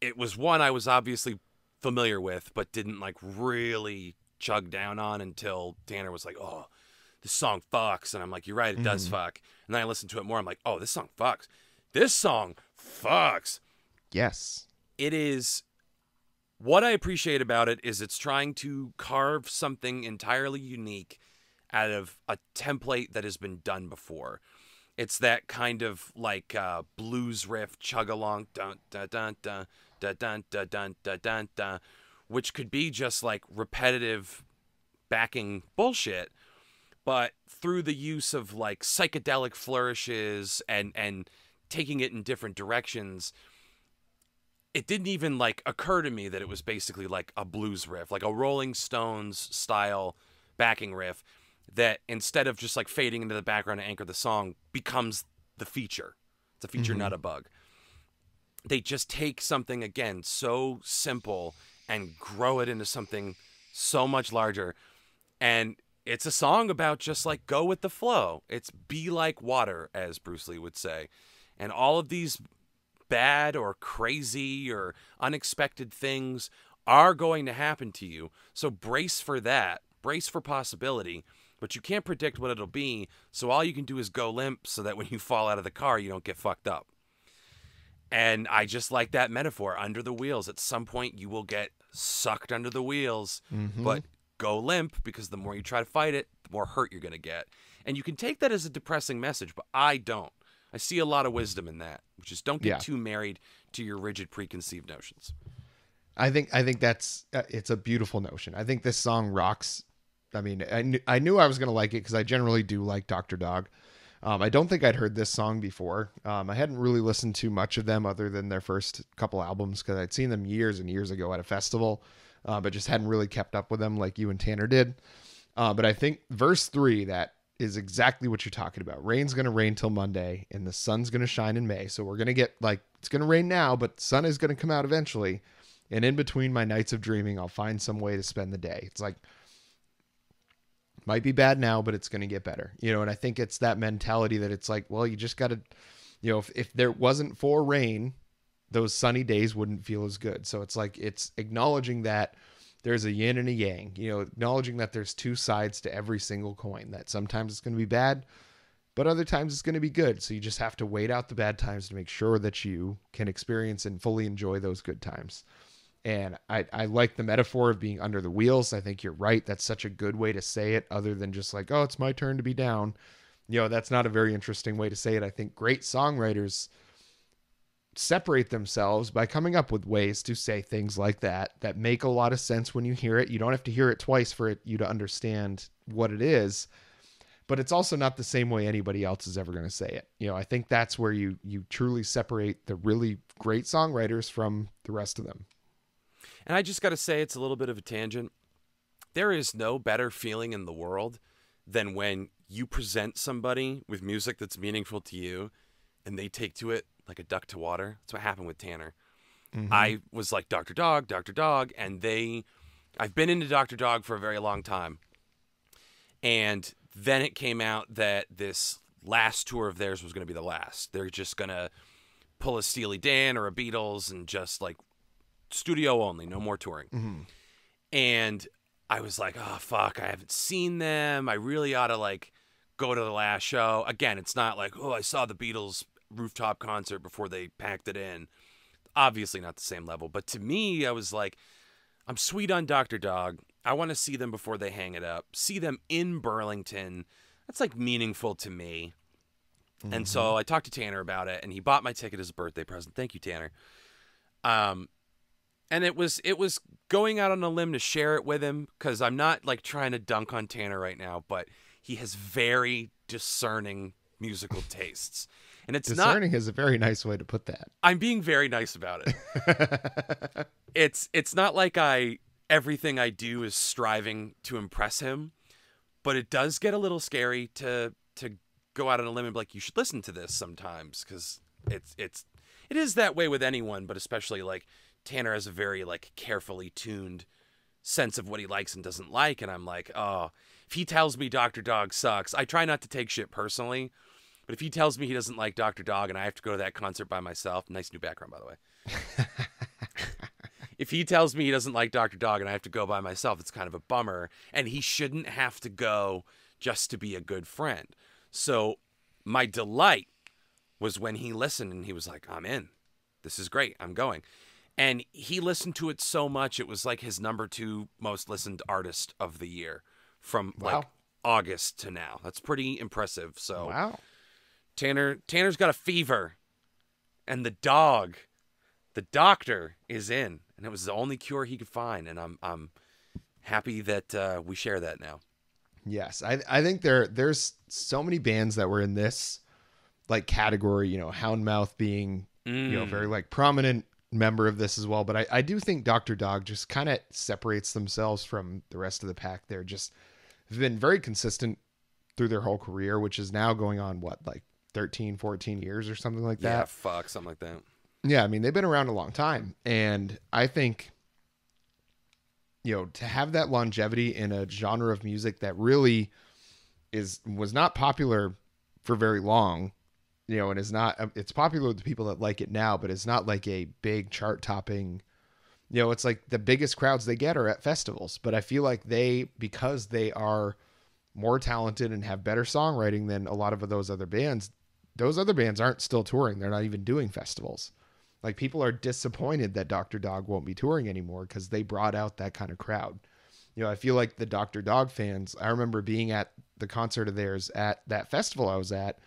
it was one I was obviously familiar with, but didn't like really chug down on until Tanner was like, oh, this song fucks. And I'm like, you're right, it does fuck. And then I listened to it more. I'm like, oh, this song fucks. This song fucks. Yes. It is. What I appreciate about it is it's trying to carve something entirely unique out of a template that has been done before. It's that kind of like blues riff chug along, dun dun dun dun dun dun dun dun dun dun dun, which could be just like repetitive backing bullshit, but through the use of like psychedelic flourishes and taking it in different directions, it didn't even like occur to me that it was basically like a blues riff, like a Rolling Stones style backing riff that instead of just like fading into the background to anchor the song becomes the feature. It's a feature, not a bug. They just take something, again, so simple and grow it into something so much larger. And it's a song about just like go with the flow. It's be like water, as Bruce Lee would say. And all of these bad or crazy or unexpected things are going to happen to you. So brace for that. Brace for possibility. But you can't predict what it'll be, so all you can do is go limp so that when you fall out of the car, you don't get fucked up. And I just like that metaphor, under the wheels. At some point, you will get sucked under the wheels, but go limp, because the more you try to fight it, the more hurt you're going to get. And you can take that as a depressing message, but I don't. I see a lot of wisdom in that, which is don't get too married to your rigid preconceived notions. I think that's it's a beautiful notion. I think this song rocks. I mean, I knew I was going to like it because I generally do like Dr. Dog. I don't think I'd heard this song before. I hadn't really listened to much of them other than their first couple albums because I'd seen them years and years ago at a festival, but just hadn't really kept up with them like you and Tanner did. But I think verse 3, that is exactly what you're talking about. Rain's going to rain till Monday and the sun's going to shine in May. So we're going to get like, it's going to rain now, but the sun is going to come out eventually. And in between my nights of dreaming, I'll find some way to spend the day. It's like, might be bad now, but it's going to get better, you know? And I think it's that mentality that it's like, well, you just got to, you know, if there wasn't for rain, those sunny days wouldn't feel as good. So it's like, it's acknowledging that there's a yin and a yang, you know, acknowledging that there's two sides to every single coin, that sometimes it's going to be bad, but other times it's going to be good. So you just have to wait out the bad times to make sure that you can experience and fully enjoy those good times. And I like the metaphor of being under the wheels. I think you're right. That's such a good way to say it, other than just like, oh, it's my turn to be down. You know, that's not a very interesting way to say it. I think great songwriters separate themselves by coming up with ways to say things like that make a lot of sense when you hear it. You don't have to hear it twice for you to understand what it is, but it's also not the same way anybody else is ever going to say it. You know, I think that's where you truly separate the really great songwriters from the rest of them. And I just got to say, it's a little bit of a tangent. There is no better feeling in the world than when you present somebody with music that's meaningful to you and they take to it like a duck to water. That's what happened with Tanner. I was like, Dr. Dog, and I've been into Dr. Dog for a very long time. And then it came out that this last tour of theirs was going to be the last. They're just going to pull a Steely Dan or a Beatles and just like studio only, no more touring. And I was like, oh, fuck, I haven't seen them. I really ought to, like, go to the last show. Again, it's not like, oh, I saw the Beatles rooftop concert before they packed it in. Obviously not the same level. But to me, I was like, I'm sweet on Dr. Dog. I want to see them before they hang it up. See them in Burlington. That's, like, meaningful to me. Mm-hmm. And so I talked to Tanner about it, and he bought my ticket as a birthday present. Thank you, Tanner. And it was going out on a limb to share it with him, because I'm not, like, trying to dunk on Tanner right now, but he has very discerning musical tastes. And it's discerning is a very nice way to put that. I'm being very nice about it. It's not like everything I do is striving to impress him, but it does get a little scary to go out on a limb and be like, you should listen to this sometimes, because it is that way with anyone, but especially, like, Tanner has a very, like, carefully tuned sense of what he likes and doesn't like, and I'm like, oh, if he tells me Dr. Dog sucks, I try not to take shit personally, but if he tells me he doesn't like Dr. Dog and I have to go to that concert by myself, nice new background, by the way. If he tells me he doesn't like Dr. Dog and I have to go by myself, it's kind of a bummer, and he shouldn't have to go just to be a good friend. So my delight was when he listened and he was like, I'm in. This is great. I'm going. And he listened to it so much, it was like his number 2 most listened artist of the year from like August to now. That's pretty impressive. So wow. Tanner's got a fever, and the doctor is in, and it was the only cure he could find. And I'm happy that we share that now. Yes. I think there's so many bands that were in this, like, category, you know, Houndmouth being, you know, very, like, prominent member of this as well, but I do think Dr. Dog just kind of separates themselves from the rest of the pack. They're just been very consistent through their whole career, which is now going on what, like 13, 14 years or something like that. Yeah, something like that. Yeah, I mean, they've been around a long time, and I think, you know, to have that longevity in a genre of music that really was not popular for very long, you know, and it's popular with the people that like it now, but it's not like a big chart topping, you know, it's like the biggest crowds they get are at festivals. But I feel like because they are more talented and have better songwriting than a lot of those other bands aren't still touring. They're not even doing festivals. Like, people are disappointed that Dr. Dog won't be touring anymore because they brought out that kind of crowd. You know, I feel like the Dr. Dog fans, I remember being at the concert of theirs at that festival I was at.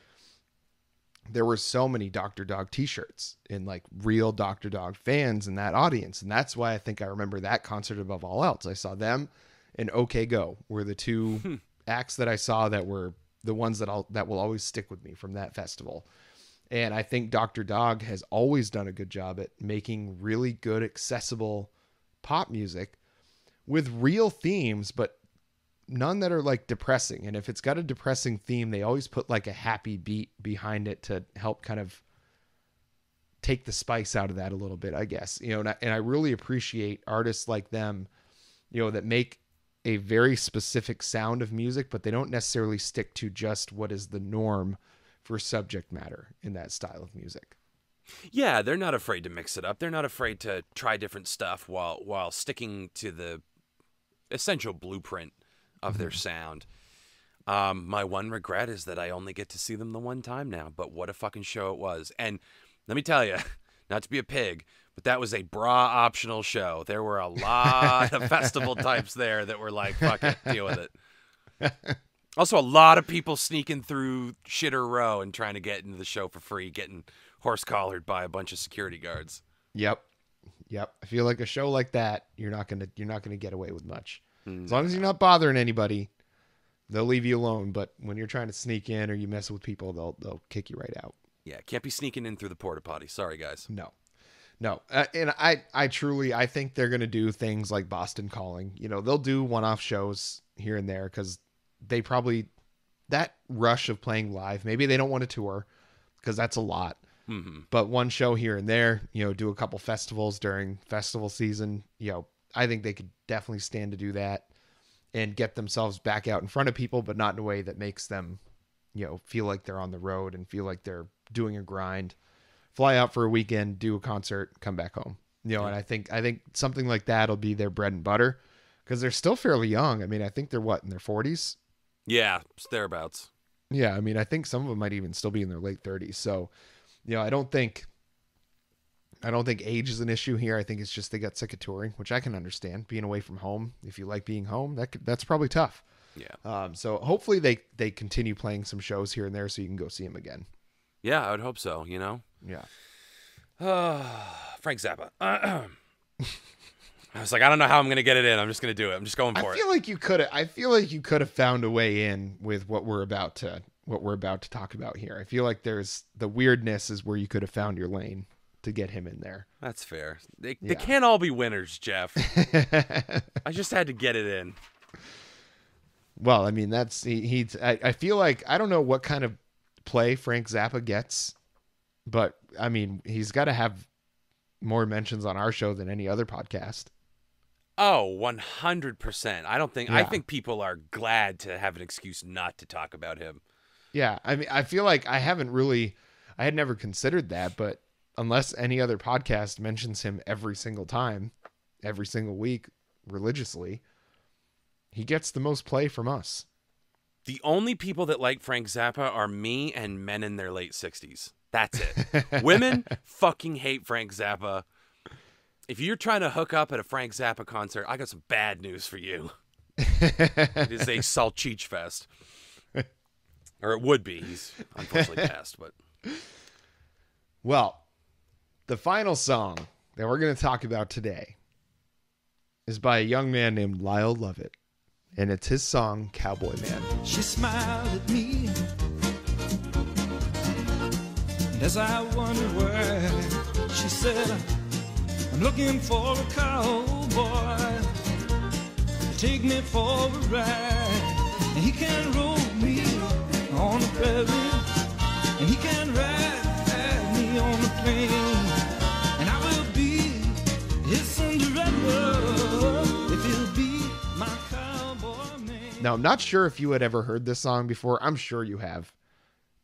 There were so many Dr. Dog t-shirts and, like, real Dr. Dog fans in that audience. And that's why I think I remember that concert above all else. I saw them and OK Go were the 2 acts that I saw that were the ones that will always stick with me from that festival. And I think Dr. Dog has always done a good job at making really good, accessible pop music with real themes, but none that are, like, depressing. And if it's got a depressing theme, they always put, like, a happy beat behind it to help kind of take the spice out of that a little bit, I guess. You know, and I really appreciate artists like them, you know, that make a very specific sound of music, but they don't necessarily stick to just what is the norm for subject matter in that style of music. Yeah, they're not afraid to mix it up. They're not afraid to try different stuff while sticking to the essential blueprint of their sound. My one regret is that I only get to see them the one time now, but what a fucking show it was. And let me tell you, not to be a pig, but that was a bra optional show. There were a lot of festival types there that were like, fuck it, deal with it. Also, a lot of people sneaking through Shitter Row and trying to get into the show for free, getting horse collared by a bunch of security guards. Yep. I feel like a show like that, you're not gonna get away with much. As long as you're not bothering anybody, they'll leave you alone. But when you're trying to sneak in or you mess with people, they'll kick you right out. Yeah, can't be sneaking in through the porta potty. Sorry, guys. No. And I truly think they're going to do things like Boston Calling. You know, they'll do one-off shows here and there because they probably, that rush of playing live, maybe they don't want to tour because that's a lot. Mm-hmm. But one show here and there, you know, do a couple festivals during festival season, you know, I think they could definitely stand to do that and get themselves back out in front of people, but not in a way that makes them, you know, feel like they're on the road and feel like they're doing a grind. Fly out for a weekend, do a concert, come back home. You know, and I think something like that will be their bread and butter because they're still fairly young. I mean, I think they're in their 40s? Yeah, it's thereabouts. Yeah, I mean, I think some of them might even still be in their late 30s. So, I don't think age is an issue here. I think it's just they got sick of touring, which I can understand. Being away from home, if you like being home, that's probably tough. Yeah. So hopefully they continue playing some shows here and there so you can go see them again. Yeah, I would hope so, Yeah. Frank Zappa. I was like, I don't know how I'm going to get it in. I'm just going to do it. I'm just going for it. I feel like you could have found a way in with what we're about to talk about here. I feel like there's the weirdness is where you could have found your lane to get him in there. That's fair. They can't all be winners, Geoff. I just had to get it in. Well, I mean, I feel like, I don't know what kind of play Frank Zappa gets, but I mean, he's got to have more mentions on our show than any other podcast. Oh, 100%. I think people are glad to have an excuse not to talk about him. Yeah. I mean, I feel like I had never considered that, but unless any other podcast mentions him every single time, every single week, religiously, he gets the most play from us. The only people that like Frank Zappa are me and men in their late 60s. That's it. Women fucking hate Frank Zappa. If you're trying to hook up at a Frank Zappa concert, I got some bad news for you. It is a salchicha fest. Or it would be. He's unfortunately passed, but... Well, the final song that we're going to talk about today is by a young man named Lyle Lovett, and it's his song, Cowboy Man. She smiled at me, and as I wondered where, she said, I'm looking for a cowboy to take me for a ride, and he can roll me on the prairie, and he can ride me on the plain, and I will be his Cinderella if he'll be my cowboy man. Now, I'm not sure if you had ever heard this song before. I'm sure you have,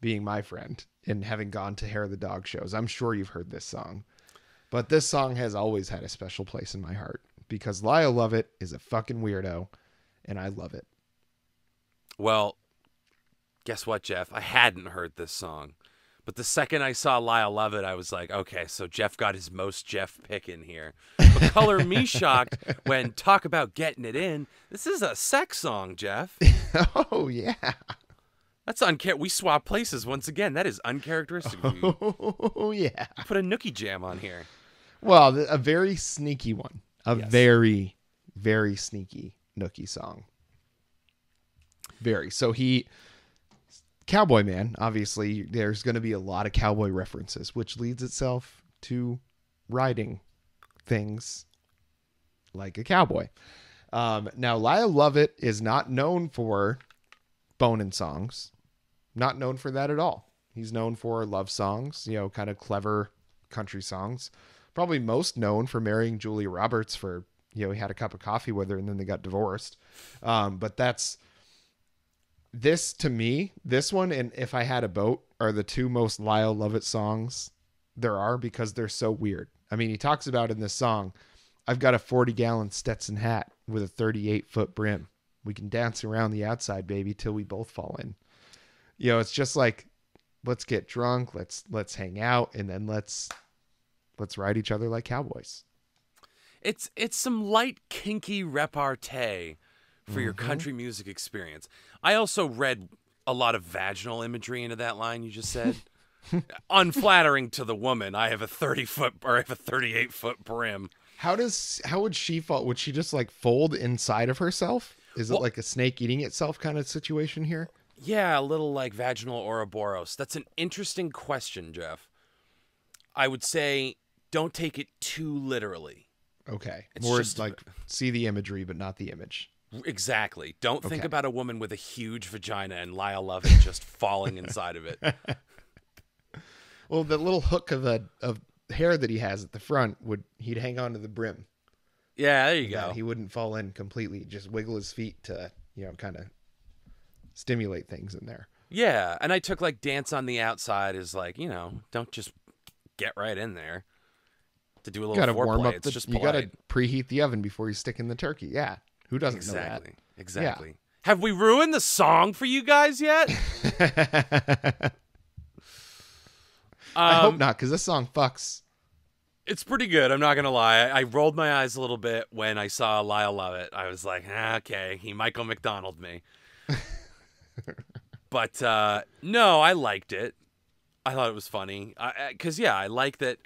being my friend and having gone to Hair of the Dog shows. I'm sure you've heard this song. But this song has always had a special place in my heart because Lyle Lovett is a fucking weirdo, and I love it. Well, guess what, Geoff? I hadn't heard this song. But the second I saw Lyle Lovett, I was like, okay, so Geoff got his most Geoff pick in here. But color me shocked when talk about getting it in. This is a sex song, Geoff. Oh, yeah. That's we swap places once again. That is uncharacteristic of you. Oh, yeah. Put a nookie jam on here. Well, a very sneaky one. Very, very sneaky nookie song. Very. So Cowboy Man, obviously, there's going to be a lot of cowboy references, which leads itself to riding things like a cowboy. Now, Lyle Lovett is not known for boning songs. Not known for that at all. He's known for love songs, kind of clever country songs. Probably most known for marrying Julia Roberts for, he had a cup of coffee with her and then they got divorced. But this to me, this one and If I Had a Boat are the two most Lyle Lovett songs there are because they're so weird. I mean, he talks about in this song, I've got a 40-gallon Stetson hat with a 38-foot brim. We can dance around the outside, baby, till we both fall in. It's just like, let's get drunk, let's hang out, and then let's ride each other like cowboys. It's some light kinky repartee for your country music experience. I also read a lot of vaginal imagery into that line you just said. Unflattering to the woman. I have a 30-foot or I have a 38-foot brim. How would she fall? Would she just like fold inside of herself? Is it like a snake eating itself kind of situation here? Yeah, a little like vaginal Ouroboros. That's an interesting question, Geoff. I would say don't take it too literally. Okay. More just like see the imagery, but not the image. Exactly. Don't think about a woman with a huge vagina and Lyle Lovett just falling inside of it. Well, the little hook of hair that he has at the front he'd hang on to the brim. Yeah, there you go. He wouldn't fall in completely. Just wiggle his feet to, kind of stimulate things in there. Yeah, and I took like dance on the outside is like, don't just get right in there to do a little foreplay. It's just polite. You got to preheat the oven before you stick in the turkey. Yeah. Who doesn't know that? Exactly. Have we ruined the song for you guys yet? I hope not, because this song fucks. It's pretty good. I'm not going to lie. I rolled my eyes a little bit when I saw Lyle Lovett. I was like, okay, he Michael McDonald me. But no, I liked it. I thought it was funny. Because, I like that,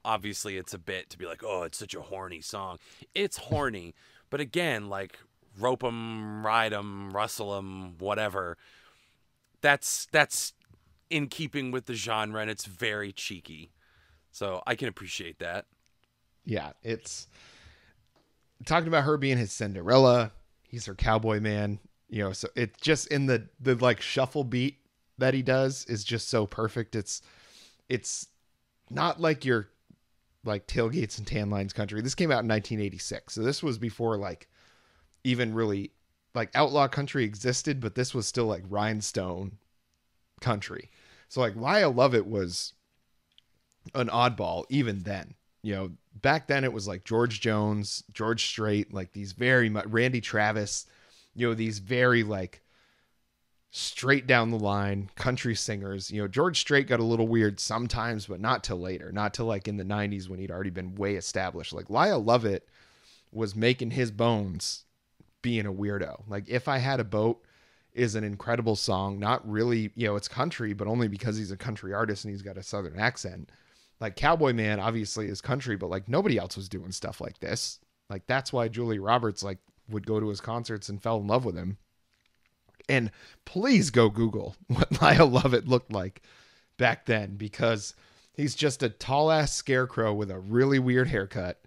obviously it's a bit to be like, oh, it's such a horny song. It's horny. But again, like, rope 'em, ride 'em, rustle 'em, whatever. That's in keeping with the genre, and it's very cheeky. So I can appreciate that. Yeah, it's talking about her being his Cinderella. He's her cowboy man. So it's just in the like shuffle beat that he does is just so perfect. It's not like your like Tailgates and Tan Lines country. This came out in 1986. So this was before like even really like outlaw country existed, but this was still like rhinestone country. So like Lyle Lovett was an oddball even then. Back then it was like George Jones, George Strait, like these very much Randy Travis, these very like straight down the line country singers. George Strait got a little weird sometimes, but not till later, not till like in the 90s when he'd already been way established. Like Lyle Lovett was making his bones being a weirdo. Like If I Had a Boat is an incredible song. Not really, it's country, but only because he's a country artist and he's got a Southern accent. Like Cowboy Man obviously is country, but like nobody else was doing stuff like this. Like that's why Julia Roberts like would go to his concerts and fell in love with him. And please go Google what Lyle Lovett looked like back then, because he's just a tall ass scarecrow with a really weird haircut,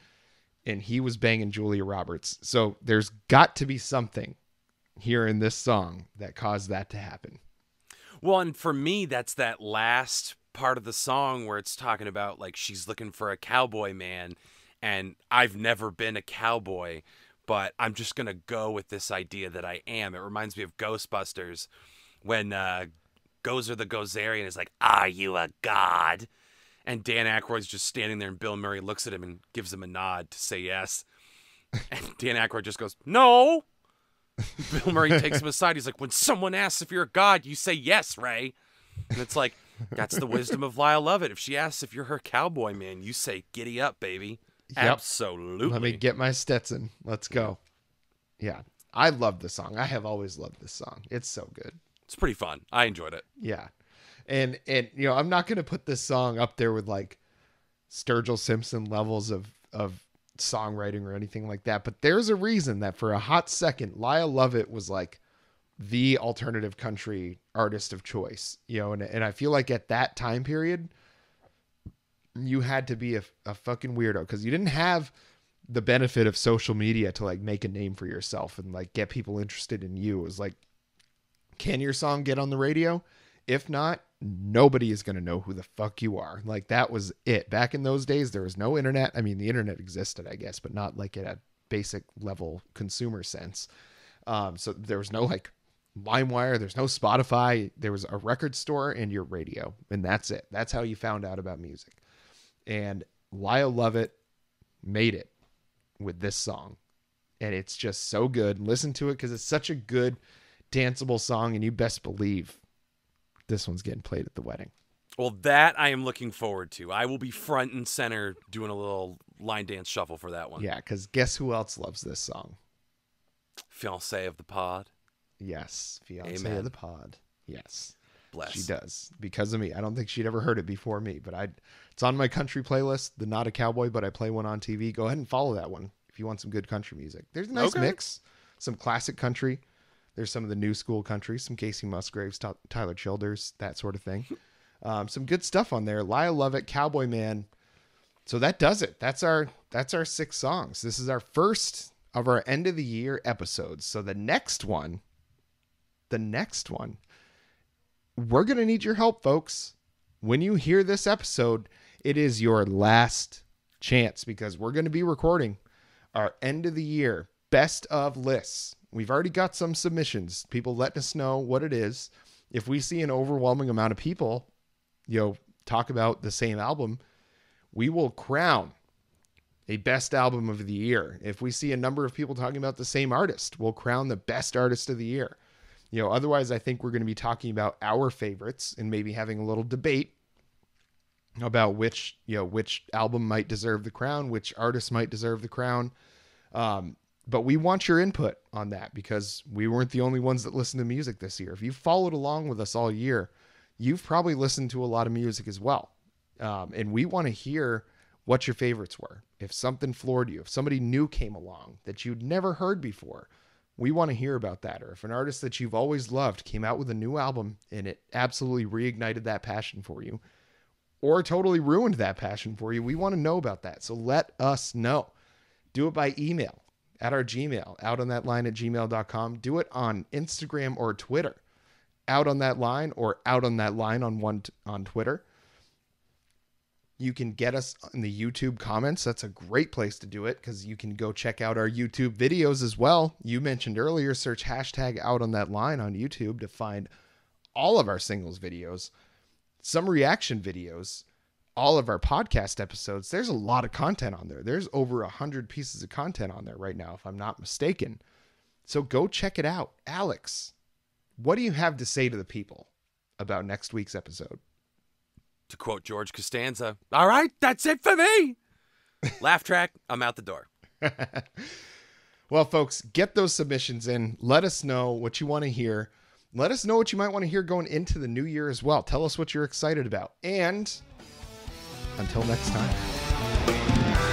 and he was banging Julia Roberts. So there's got to be something here in this song that caused that to happen. Well, and for me, that's that last part of the song where it's talking about like she's looking for a cowboy man, and I've never been a cowboy, but I'm just going to go with this idea that I am. It reminds me of Ghostbusters when Gozer the Gozerian is like, are you a god? And Dan Aykroyd's just standing there and Bill Murray looks at him and gives him a nod to say yes. And Dan Aykroyd just goes, no. Bill Murray takes him aside. He's like, when someone asks if you're a god, you say yes, Ray. And it's like, that's the wisdom of Lyle Lovett. If she asks if you're her cowboy man, you say, giddy up, baby. Yep. Absolutely. Let me get my Stetson. Let's go. Yeah. I love the song. I have always loved this song. It's so good. It's pretty fun. I enjoyed it. Yeah. And I'm not going to put this song up there with like Sturgill Simpson levels of songwriting or anything like that. But there's a reason that for a hot second, Lyle Lovett was like the alternative country artist of choice, and I feel like at that time period, you had to be a fucking weirdo because you didn't have the benefit of social media to like make a name for yourself and like get people interested in you. It was like, can your song get on the radio? If not, nobody is going to know who the fuck you are. Like that was it. Back in those days, there was no internet. I mean, the internet existed, I guess, but not like at a basic level consumer sense. So there was no like LimeWire, there's no Spotify. There was a record store and your radio, and that's it. That's how you found out about music. And Lyle Lovett made it with this song, and it's just so good. Listen to it because it's such a good danceable song, and you best believe this one's getting played at the wedding. Well, that I am looking forward to. I will be front and center doing a little line dance shuffle for that one. Yeah, because guess who else loves this song? Fiancé of the pod. Yes, fiancé Amen. of the pod. Yes. Bless. She does, because of me. I don't think she'd ever heard it before me, but it's on my country playlist, the Not a Cowboy, but I play one on TV. Go ahead and follow that one if you want some good country music. There's a nice mix, some classic country. There's some of the new school country, some Casey Musgraves, Tyler Childers, that sort of thing. Some good stuff on there. Lyle Lovett, Cowboy Man. So that does it. That's our 6 songs. This is our first of our end of the year episodes. So the next one, we're going to need your help, folks. When you hear this episode, it is your last chance because we're going to be recording our end of the year best of lists. We've already got some submissions. People letting us know what it is. If we see an overwhelming amount of people, talk about the same album, we will crown a best album of the year. If we see a number of people talking about the same artist, we'll crown the best artist of the year. Otherwise I think we're going to be talking about our favorites and maybe having a little debate about which album might deserve the crown, which artist might deserve the crown. But we want your input on that because we weren't the only ones that listened to music this year. If you followed along with us all year, you've probably listened to a lot of music as well. And we want to hear what your favorites were. If something floored you, if somebody new came along that you'd never heard before, we want to hear about that. Or if an artist that you've always loved came out with a new album and it absolutely reignited that passion for you or totally ruined that passion for you, we want to know about that. So let us know. Do it by email at our Gmail, outonthatline@gmail.com. Do it on Instagram or Twitter, Out On That Line or Out On That Line on Twitter. You can get us in the YouTube comments. That's a great place to do it because you can go check out our YouTube videos as well. You mentioned earlier, search hashtag Out On That Line on YouTube to find all of our singles videos, some reaction videos, all of our podcast episodes. There's a lot of content on there. There's over 100 pieces of content on there right now, if I'm not mistaken. So go check it out. Alex, what do you have to say to the people about next week's episode? To quote George Costanza, all right, that's it for me. Laugh track, I'm out the door. Well, folks, get those submissions in. Let us know what you want to hear. Let us know what you might want to hear going into the new year as well. Tell us what you're excited about. And until next time.